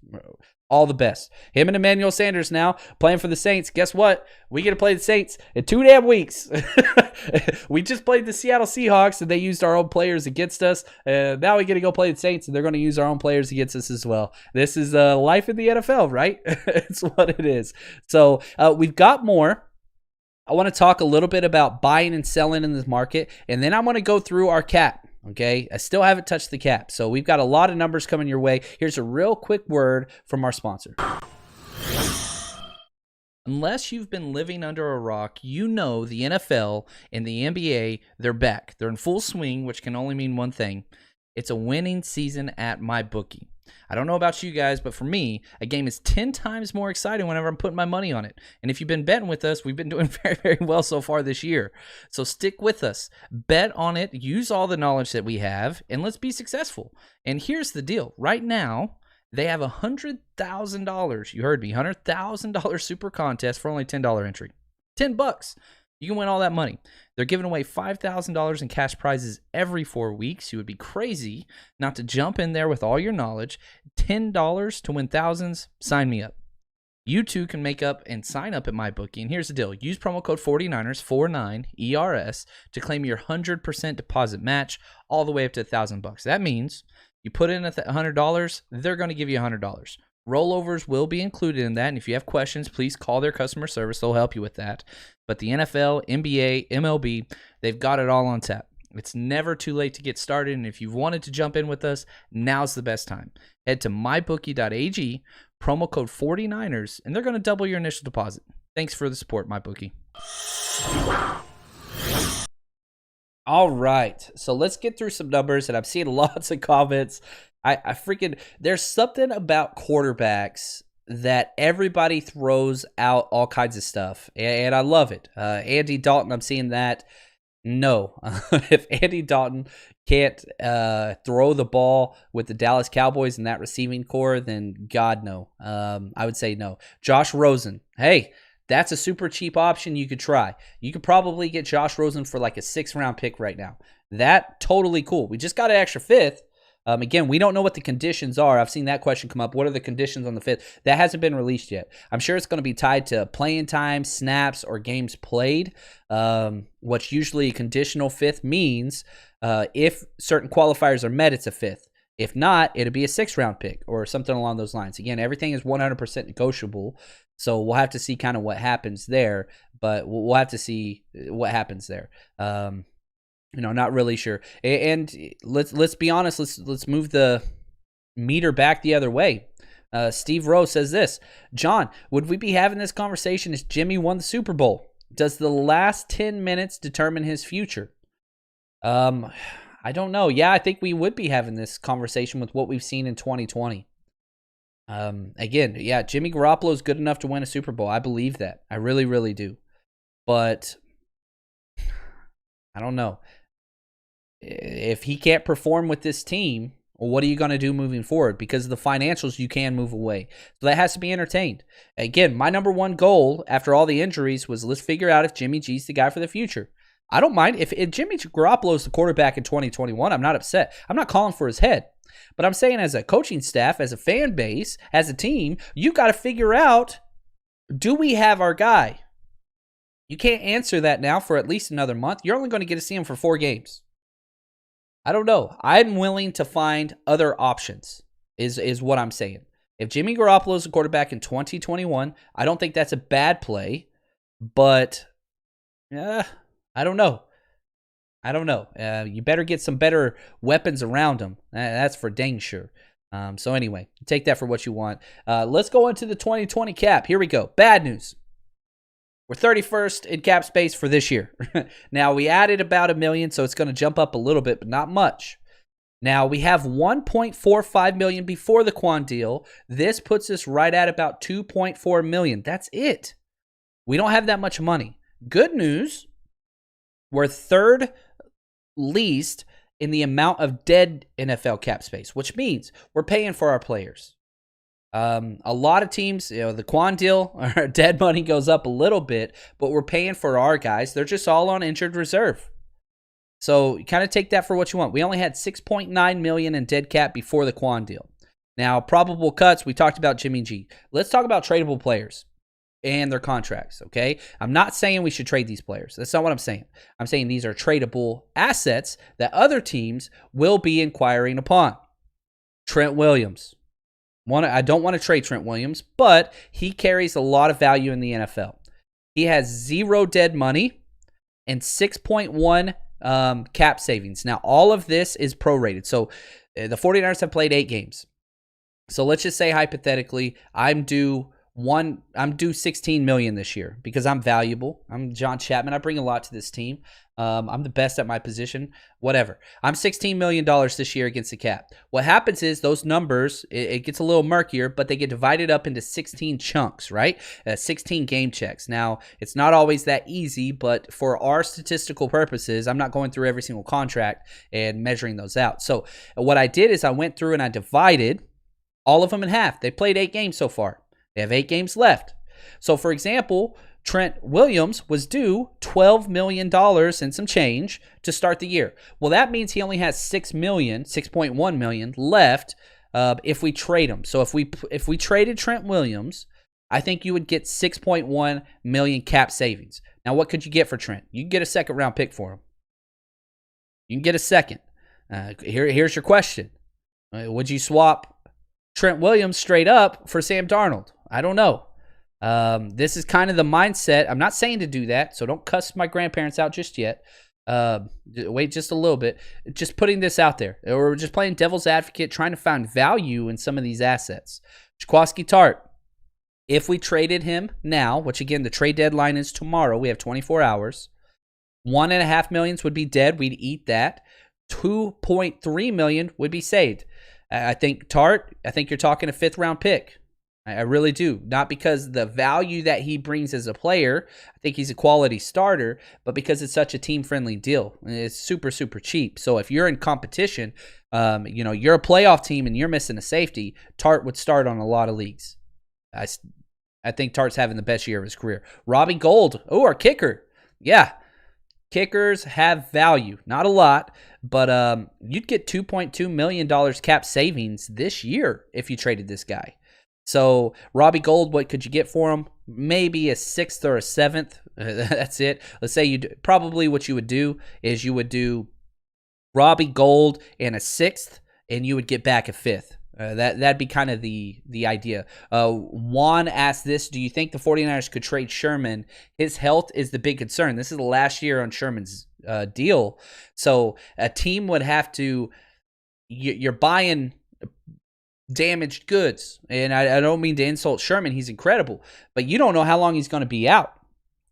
All the best. Him and Emmanuel Sanders now playing for the Saints. Guess what? We get to play the Saints in 2 damn weeks. We just played the Seattle Seahawks, and they used our own players against us. Now we get to go play the Saints, and they're going to use our own players against us as well. This is life in the NFL, right? It's what it is. So we've got more. I want to talk a little bit about buying and selling in this market, and then I'm going to go through our cap. Okay, I still haven't touched the cap, so we've got a lot of numbers coming your way. Here's a real quick word from our sponsor. Unless you've been living under a rock, you know the NFL and the NBA, they're back. They're in full swing, which can only mean one thing. It's a winning season at MyBookie. I don't know about you guys, but for me, a game is 10 times more exciting whenever I'm putting my money on it. And if you've been betting with us, we've been doing very, very well so far this year. So stick with us. Bet on it. Use all the knowledge that we have, and let's be successful. And here's the deal. Right now, they have a $100,000. You heard me. $100,000 super contest for only $10 entry. $10. You can win all that money. They're giving away $5,000 in cash prizes every 4 weeks. You would be crazy not to jump in there with all your knowledge. $10 to win thousands. Sign me up. You too can make up and sign up at MyBookie. And here's the deal. Use promo code 49ers, 49ERS, to claim your 100% deposit match all the way up to $1,000. That means you put in $100, they're going to give you $100. Rollovers will be included in that. And if you have questions, please call their customer service. They'll help you with that. But the NFL, NBA, MLB, they've got it all on tap. It's never too late to get started. And if you've wanted to jump in with us, now's the best time. Head to mybookie.ag, promo code 49ers, and they're going to double your initial deposit. Thanks for the support, MyBookie. All right, so let's get through some numbers, and I'm seeing lots of comments. There's something about quarterbacks that everybody throws out all kinds of stuff, and I love it. Andy Dalton, I'm seeing that. No, if Andy Dalton can't throw the ball with the Dallas Cowboys in that receiving core, then God, no. I would say no. Josh Rosen, hey, that's a super cheap option you could try. You could probably get Josh Rosen for like a 6th-round pick right now. That totally cool. We just got an extra 5th. Again, we don't know what the conditions are. I've seen that question come up. What are the conditions on the 5th? That hasn't been released yet. I'm sure it's going to be tied to playing time, snaps, or games played. What's usually a conditional 5th means if certain qualifiers are met, it's a 5th. If not, it'll be a 6th-round pick or something along those lines. Again, everything is 100% negotiable, so we'll have to see kind of what happens there. But we'll have to see what happens there. Not really sure. And let's be honest. Let's move the meter back the other way. Steve Rowe says this: John, would we be having this conversation if Jimmy won the Super Bowl? Does the last 10 minutes determine his future? I don't know. Yeah, I think we would be having this conversation with what we've seen in 2020. Again, yeah, Jimmy Garoppolo is good enough to win a Super Bowl. I believe that. I really, really do. But I don't know. If he can't perform with this team, what are you going to do moving forward? Because of the financials, you can move away. So that has to be entertained. Again, my number one goal after all the injuries was let's figure out if Jimmy G's the guy for the future. I don't mind. If Jimmy Garoppolo is the quarterback in 2021, I'm not upset. I'm not calling for his head. But I'm saying as a coaching staff, as a fan base, as a team, you got to figure out, do we have our guy? You can't answer that now for at least another month. You're only going to get to see him for 4 games. I don't know. I'm willing to find other options, is what I'm saying. If Jimmy Garoppolo is a quarterback in 2021, I don't think that's a bad play, but I don't know. You better get some better weapons around him. That's for dang sure. So anyway, take that for what you want. Let's go into the 2020 cap. Here we go. Bad news. We're 31st in cap space for this year. Now, we added about $1 million, so it's going to jump up a little bit, but not much. Now, we have $1.45 million before the Kwon deal. This puts us right at about $2.4 million. That's it. We don't have that much money. Good news, we're 3rd least in the amount of dead NFL cap space, which means we're paying for our players. A lot of teams, the Kwon deal, our dead money goes up a little bit, but we're paying for our guys. They're just all on injured reserve. So you kind of take that for what you want. We only had $6.9 million in dead cap before the Kwon deal. Now, probable cuts, we talked about Jimmy G. Let's talk about tradable players and their contracts, okay? I'm not saying we should trade these players. That's not what I'm saying. I'm saying these are tradable assets that other teams will be inquiring upon. Trent Williams. I don't want to trade Trent Williams, but he carries a lot of value in the NFL. He has 0 dead money and 6.1 cap savings. Now, all of this is prorated. So the 49ers have played 8 games. So let's just say hypothetically, I'm due $16 million this year because I'm valuable. I'm John Chapman. I bring a lot to this team. I'm the best at my position, whatever. I'm $16 million this year against the cap. What happens is those numbers, it gets a little murkier, but they get divided up into 16 chunks, right? 16 game checks. Now, it's not always that easy, but for our statistical purposes, I'm not going through every single contract and measuring those out. So what I did is I went through and I divided all of them in half. They played 8 games so far. They have 8 games left. So, for example, Trent Williams was due $12 million and some change to start the year. Well, that means he only has $6.1 million left if we trade him. So if we traded Trent Williams, I think you would get $6.1 million cap savings. Now, what could you get for Trent? You can get a second round pick for him. You can get a second. Here's your question. Would you swap Trent Williams straight up for Sam Darnold? I don't know. This is kind of the mindset. I'm not saying to do that, so don't cuss my grandparents out just yet. Wait just a little bit. Just putting this out there. Or just playing devil's advocate, trying to find value in some of these assets. Jaquiski Tart, if we traded him now, which again, the trade deadline is tomorrow. We have 24 hours. $1.5 million would be dead. We'd eat that. $2.3 million would be saved. I think Tart, you're talking a 5th round pick. I really do. Not because the value that he brings as a player, I think he's a quality starter, but because it's such a team-friendly deal. It's super, super cheap. So if you're in competition, you're a playoff team and you're missing a safety, Tart would start on a lot of leagues. I think Tart's having the best year of his career. Robbie Gould, our kicker. Yeah, kickers have value. Not a lot, but you'd get $2.2 million cap savings this year if you traded this guy. So Robbie Gould, what could you get for him? Maybe a 6th or a 7th. That's it. Let's say probably what you would do is you would do Robbie Gould and a 6th, and you would get back a 5th. That'd be kind of the idea. Juan asked this: do you think the 49ers could trade Sherman? His health is the big concern. This is the last year on Sherman's deal. So a team would have to, you're buying damaged goods. And I don't mean to insult Sherman. He's incredible. But you don't know how long he's going to be out.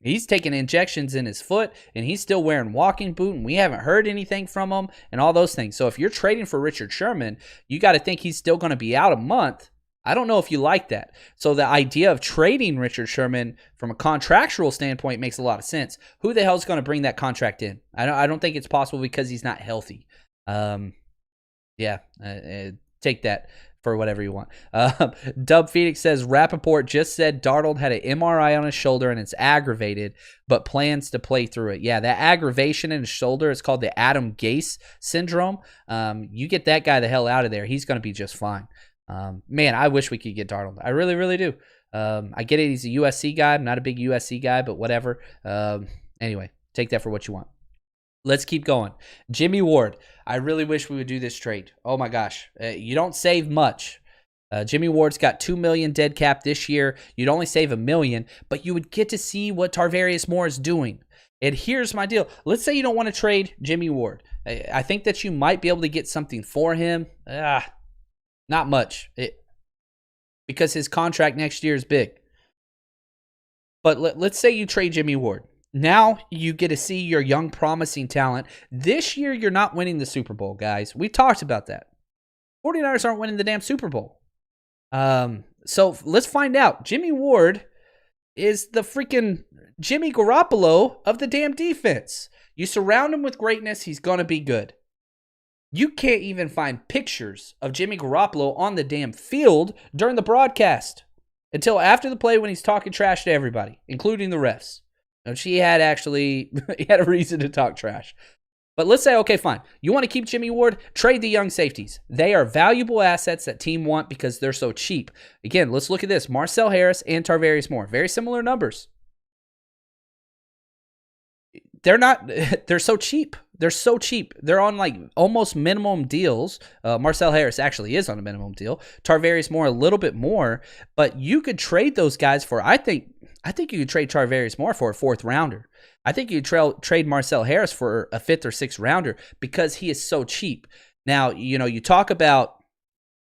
He's taking injections in his foot, and he's still wearing walking boot, and we haven't heard anything from him and all those things. So if you're trading for Richard Sherman, you got to think he's still going to be out a month. I don't know if you like that. So the idea of trading Richard Sherman from a contractual standpoint makes a lot of sense. Who the hell is going to bring that contract in? I don't think it's possible because he's not healthy. Take that for whatever you want. Dub Phoenix says, Rappaport just said Darnold had an MRI on his shoulder and it's aggravated, but plans to play through it. Yeah, that aggravation in his shoulder is called the Adam Gase syndrome. You get that guy the hell out of there. He's going to be just fine. Man, I wish we could get Darnold. I really, really do. I get it. He's a USC guy. I'm not a big USC guy, but whatever. Anyway, take that for what you want. Let's keep going. Jimmy Ward. I really wish we would do this trade. Oh my gosh. You don't save much. Jimmy Ward's got $2 million dead cap this year. You'd only save $1 million, but you would get to see what Tarvarius Moore is doing. And here's my deal. Let's say you don't want to trade Jimmy Ward. I think that you might be able to get something for him. Not much. Because his contract next year is big. But let's say you trade Jimmy Ward. Now you get to see your young, promising talent. This year, you're not winning the Super Bowl, guys. We talked about that. 49ers aren't winning the damn Super Bowl. So let's find out. Jimmy Ward is the freaking Jimmy Garoppolo of the damn defense. You surround him with greatness, he's going to be good. You can't even find pictures of Jimmy Garoppolo on the damn field during the broadcast until after the play when he's talking trash to everybody, including the refs. He had a reason to talk trash. But let's say, okay, fine. You want to keep Jimmy Ward? Trade the young safeties. They are valuable assets that team want because they're so cheap. Again, let's look at this. Marcel Harris and Tarvarius Moore. Very similar numbers. They're so cheap. They're so cheap. They're on like almost minimum deals. Marcel Harris actually is on a minimum deal. Tarvarius Moore a little bit more. But you could trade those guys for, I think you could trade Tarvarius Moore for a 4th rounder. I think you could trade Marcel Harris for a 5th or 6th rounder because he is so cheap. Now, you talk about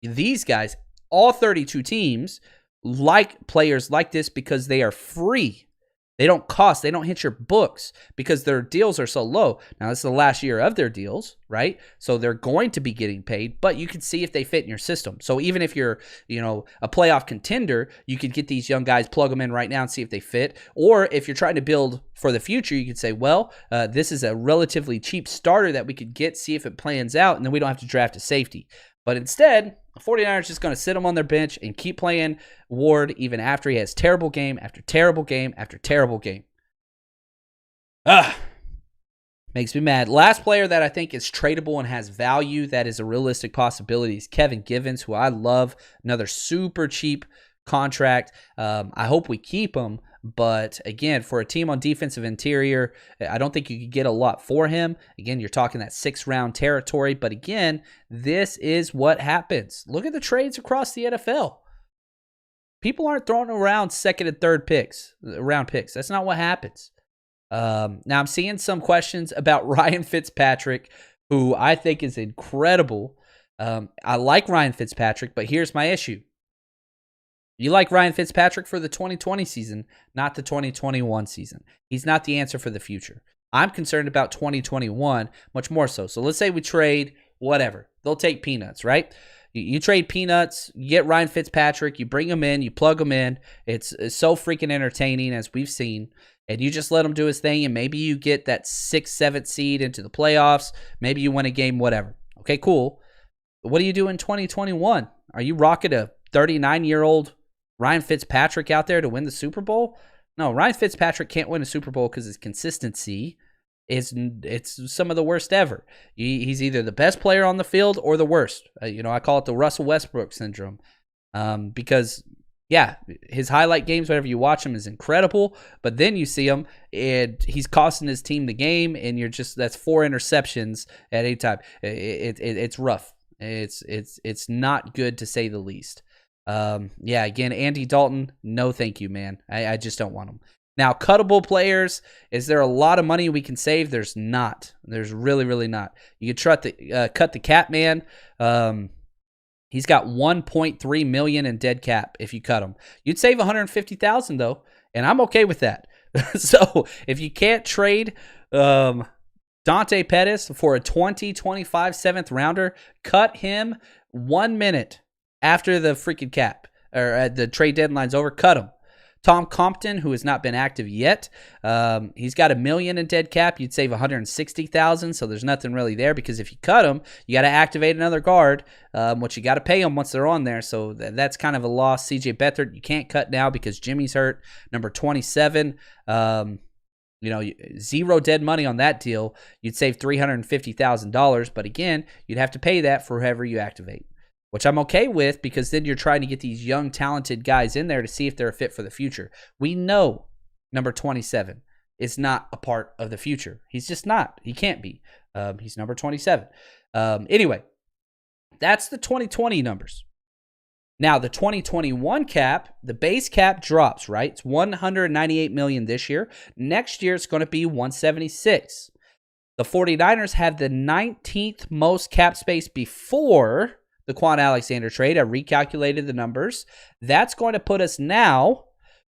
these guys, all 32 teams like players like this because they are free. They don't cost. They don't hit your books because their deals are so low. Now, this is the last year of their deals, right? So they're going to be getting paid, but you can see if they fit in your system. So even if you're, a playoff contender, you could get these young guys, plug them in right now and see if they fit. Or if you're trying to build for the future, you could say, well, this is a relatively cheap starter that we could get, see if it plans out, and then we don't have to draft a safety. But instead, the 49ers just going to sit him on their bench and keep playing Ward even after he has terrible game after terrible game after terrible game. Makes me mad. Last player that I think is tradable and has value that is a realistic possibility is Kevin Givens, who I love. Another super cheap contract. I hope we keep him. But again, for a team on defensive interior, I don't think you could get a lot for him. Again, you're talking that 6th-round territory. But again, this is what happens. Look at the trades across the NFL. People aren't throwing around 2nd and 3rd round picks. That's not what happens. Now, I'm seeing some questions about Ryan Fitzpatrick, who I think is incredible. I like Ryan Fitzpatrick, but here's my issue. You like Ryan Fitzpatrick for the 2020 season, not the 2021 season. He's not the answer for the future. I'm concerned about 2021 much more so. So let's say we trade whatever. They'll take peanuts, right? You trade peanuts, you get Ryan Fitzpatrick, you bring him in, you plug him in. It's so freaking entertaining, as we've seen. And you just let him do his thing, and maybe you get that 6th, 7th seed into the playoffs. Maybe you win a game, whatever. Okay, cool. What do you do in 2021? Are you rocking a 39-year-old Ryan Fitzpatrick out there to win the Super Bowl? No, Ryan Fitzpatrick can't win a Super Bowl because his consistency it's some of the worst ever. He's either the best player on the field or the worst. I call it the Russell Westbrook syndrome, because his highlight games, whenever you watch him, is incredible. But then you see him, and he's costing his team the game, and that's 4 interceptions at any time. It's rough. It's not good, to say the least. Again, Andy Dalton, no thank you, man. I just don't want him. Now, cuttable players, is there a lot of money we can save? There's not. There's really, really not. You could cut the cap, man. He's got $1.3 million in dead cap if you cut him. You'd save $150,000 though, and I'm okay with that. So if you can't trade Dante Pettis for a 2025 7th rounder, cut him 1 minute after the freaking cap or the trade deadline's over. Cut him. Tom Compton, who has not been active yet, he's got $1 million in dead cap. You'd save $160,000, so there's nothing really there, because if you cut him, you got to activate another guard, which you got to pay them once they're on there. So that's kind of a loss. CJ Beathard, you can't cut now because Jimmy's hurt. Number 27, zero dead money on that deal. You'd save $350,000, but again, you'd have to pay that for whoever you activate, which I'm okay with, because then you're trying to get these young, talented guys in there to see if they're a fit for the future. We know number 27 is not a part of the future. He's just not. He can't be. He's number 27. Anyway, that's the 2020 numbers. Now, the 2021 cap, the base cap drops, right? It's $198 million this year. Next year, it's going to be $176. The 49ers have the 19th most cap space before the Kwon Alexander trade. I recalculated the numbers. That's going to put us now,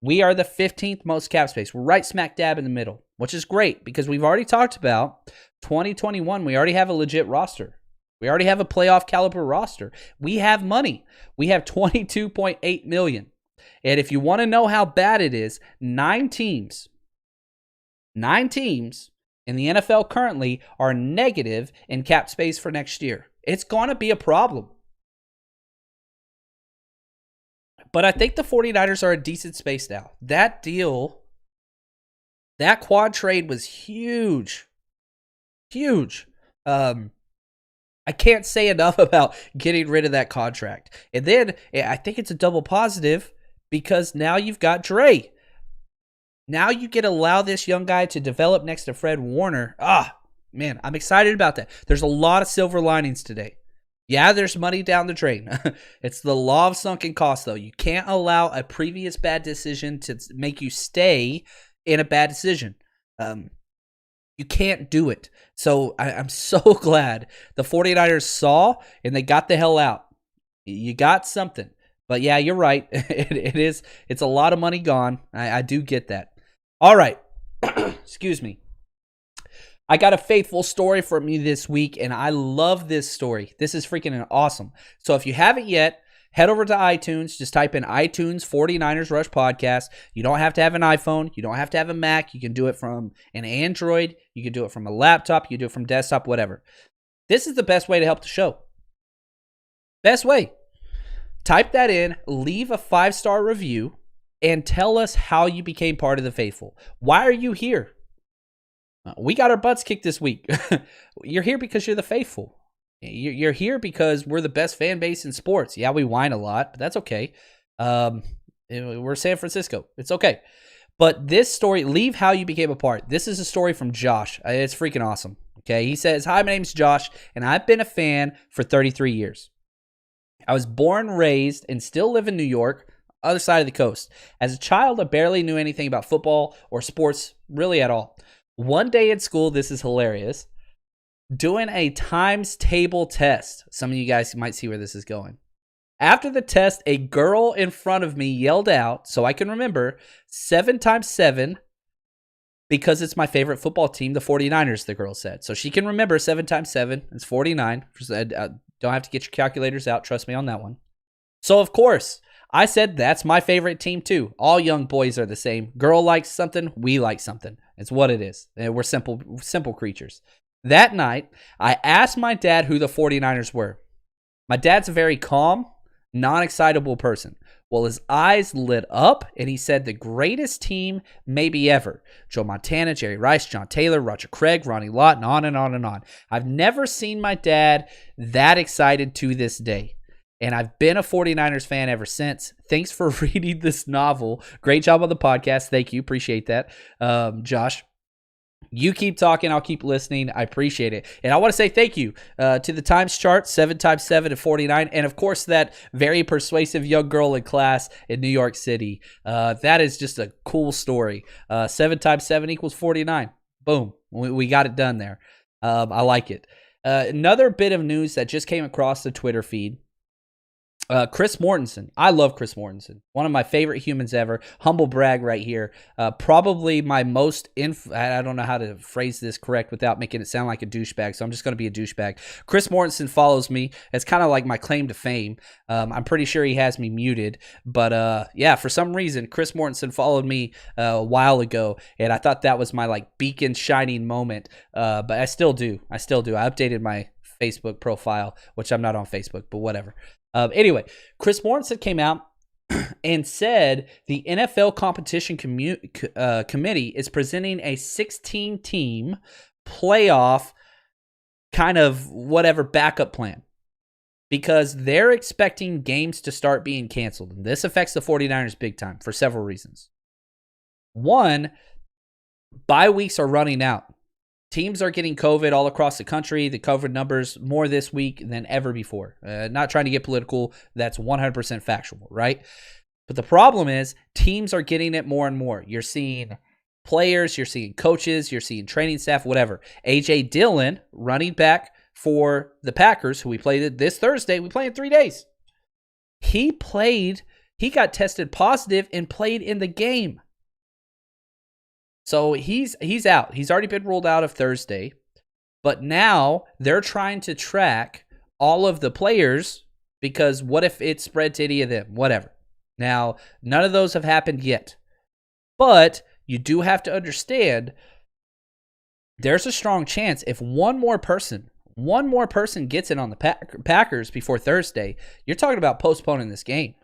we are the 15th most cap space. We're right smack dab in the middle, which is great, because we've already talked about 2021. We already have a legit roster. We already have a playoff caliber roster. We have money. We have $22.8 million. And if you want to know how bad it is, 9 teams in the NFL currently are negative in cap space for next year. It's going to be a problem. But I think the 49ers are a decent space now. That deal, that quad trade was huge. Huge. I can't say enough about getting rid of that contract. And then I think it's a double positive, because now you've got Dre. Now you get to allow this young guy to develop next to Fred Warner. Man, I'm excited about that. There's a lot of silver linings today. Yeah, there's money down the drain. It's the law of sunken costs, though. You can't allow a previous bad decision to make you stay in a bad decision. You can't do it. So I'm so glad the 49ers saw and they got the hell out. You got something. But yeah, you're right. It's a lot of money gone. I do get that. All right. Excuse me. I got a faithful story from you this week, and I love this story. This is freaking awesome. So if you haven't yet, head over to iTunes. Just type in iTunes 49ers Rush Podcast. You don't have to have an iPhone. You don't have to have a Mac. You can do it from an Android. You can do it from a laptop. You can do it from desktop, whatever. This is the best way to help the show. Best way. Type that in, leave a 5-star review, and tell us how you became part of the faithful. Why are you here? We got our butts kicked this week. You're here because you're the faithful. You're here because we're the best fan base in sports. Yeah, we whine a lot, but that's okay. We're San Francisco. It's okay. But this story, leave how you became a part. This is a story from Josh. It's freaking awesome. Okay. He says, "Hi, my name's Josh, and I've been a fan for 33 years. I was born, raised, and still live in New York, other side of the coast. As a child, I barely knew anything about football or sports really at all. One day at school, this is hilarious, doing a times table test." Some of you guys might see where this is going. "After the test, a girl in front of me yelled out, so I can remember, 7 times 7, because it's my favorite football team, the 49ers," the girl said. So she can remember 7 times 7. It's 49. Don't have to get your calculators out. Trust me on that one. So, of course, I said, "That's my favorite team, too. All young boys are the same. Girl likes something, we like something. It's what it is. We're simple creatures." That night, I asked my dad who the 49ers were. My dad's a very calm, non-excitable person. Well, his eyes lit up, and he said the greatest team maybe ever. Joe Montana, Jerry Rice, John Taylor, Roger Craig, Ronnie Lott, and on and on and on. I've never seen my dad that excited to this day, and I've been a 49ers fan ever since. Thanks for reading this novel. Great job on the podcast. Thank you. Appreciate that, Josh. You keep talking, I'll keep listening. I appreciate it. And I want to say thank you to the Times chart, 7 times 7 to 49. And, of course, that very persuasive young girl in class in New York City. That is just a cool story. 7 times 7 equals 49. Boom. We got it done there. I like it. Another bit of news that just came across the Twitter feed. Chris Mortensen. I love Chris Mortensen. One of my favorite humans ever. Humble brag right here. Probably my most, I don't know how to phrase this correct without making it sound like a douchebag, so I'm just going to be a douchebag. Chris Mortensen follows me. It's kind of like my claim to fame. I'm pretty sure he has me muted, but yeah, for some reason, Chris Mortensen followed me a while ago, and I thought that was my like beacon shining moment, but I still do. I updated my Facebook profile, which I'm not on Facebook, but whatever. Anyway, Chris Mortensen came out and said the NFL competition committee is presenting a 16-team playoff kind of whatever backup plan because they're expecting games to start being canceled. And this affects the 49ers big time for several reasons. One, bye weeks are running out. Teams are getting COVID all across the country. The COVID numbers more this week than ever before. Not trying to get political. That's 100% factual, right? But the problem is teams are getting it more and more. You're seeing players, you're seeing coaches, you're seeing training staff, whatever. A.J. Dillon, running back for the Packers, who we played this Thursday. We played in 3 days. He got tested positive and played in the game. So he's out. He's already been ruled out of Thursday. But now they're trying to track all of the players because what if it spread to any of them? Whatever. Now, none of those have happened yet. But you do have to understand there's a strong chance if one more person gets it on the Packers before Thursday, you're talking about postponing this game.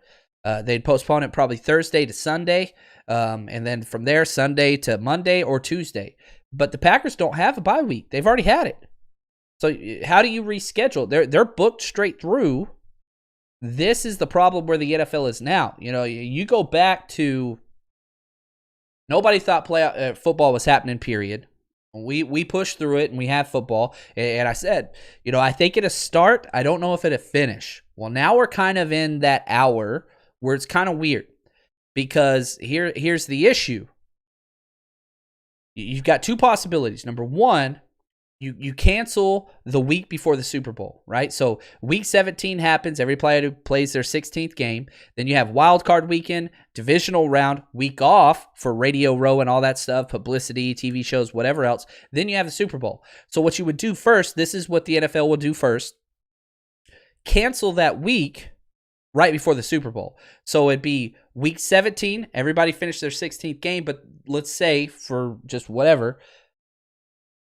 They'd postpone it probably Thursday to Sunday, and then from there, Sunday to Monday or Tuesday. But the Packers don't have a bye week. They've already had it. So how do you reschedule? They're booked straight through. This is the problem where the NFL is now. You know, you go back to nobody thought football was happening, period. We pushed through it, and we have football. And I said, you know, I think it'll start. I don't know if it'll finish. Well, now we're kind of in that hour where it's kind of weird because here's the issue. You've got two possibilities. Number one, you cancel the week before the Super Bowl, right? So week 17 happens. Every player plays their 16th game. Then you have wild card weekend, divisional round, week off for Radio Row and all that stuff, publicity, TV shows, whatever else. Then you have the Super Bowl. So what you would do first, this is what the NFL will do first, cancel that week right before the Super Bowl. So it'd be week 17. Everybody finished their 16th game, but let's say for just whatever,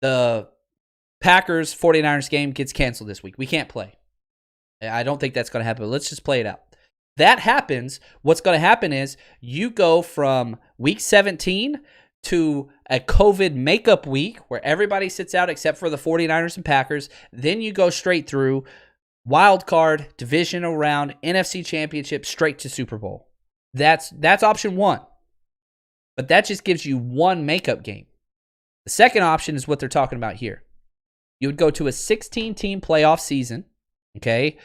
the Packers 49ers game gets canceled this week. We can't play. I don't think that's going to happen, but let's just play it out. That happens. What's going to happen is you go from week 17 to a COVID makeup week where everybody sits out except for the 49ers and Packers. Then you go straight through wild card, divisional round, NFC championship, straight to Super Bowl. That's option one. But that just gives you one makeup game. The second option is what they're talking about here. You would go to a 16-team playoff season, okay,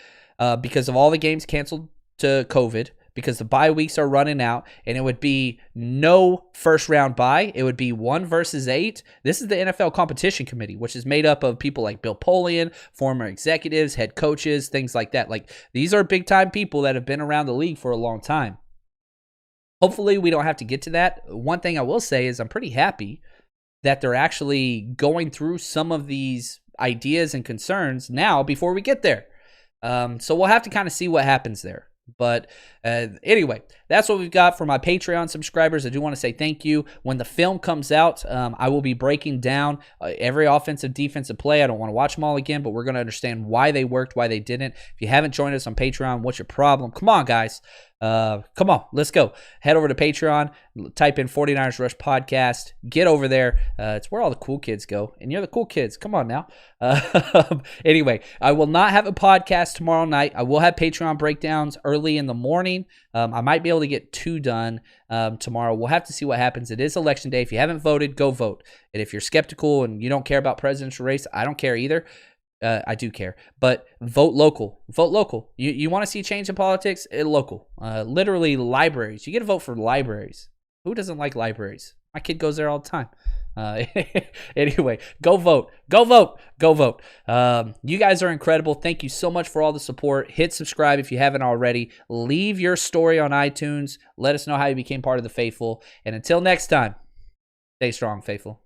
because of all the games canceled to COVID, because the bye weeks are running out, and it would be no first-round bye. It would be 1 versus 8. This is the NFL Competition Committee, which is made up of people like Bill Polian, former executives, head coaches, things like that. Like, these are big-time people that have been around the league for a long time. Hopefully, we don't have to get to that. One thing I will say is I'm pretty happy that they're actually going through some of these ideas and concerns now before we get there. So we'll have to kind of see what happens there. But anyway, that's what we've got for my Patreon subscribers. I do want to say thank you. When the film comes out, I will be breaking down every offensive, defensive play. I don't want to watch them all again, but we're going to understand why they worked, why they didn't. If you haven't joined us on Patreon, what's your problem? Come on, guys. Come on, let's go. Head over to Patreon, type in 49ers Rush Podcast, get over there. It's where all the cool kids go, and you're the cool kids. Come on now. Anyway, I will not have a podcast tomorrow night. I will have Patreon breakdowns early in the morning. I might be able to get 2 done tomorrow. We'll have to see what happens. It is election day. If you haven't voted, go vote. And if you're skeptical and you don't care about presidential race, I don't care either. I do care, but vote local. Vote local. You want to see change in politics? Local. Literally libraries. You get to vote for libraries. Who doesn't like libraries? My kid goes there all the time. Anyway, go vote. Go vote. Go vote. You guys are incredible. Thank you so much for all the support. Hit subscribe if you haven't already. Leave your story on iTunes. Let us know how you became part of the faithful. And until next time, stay strong, faithful.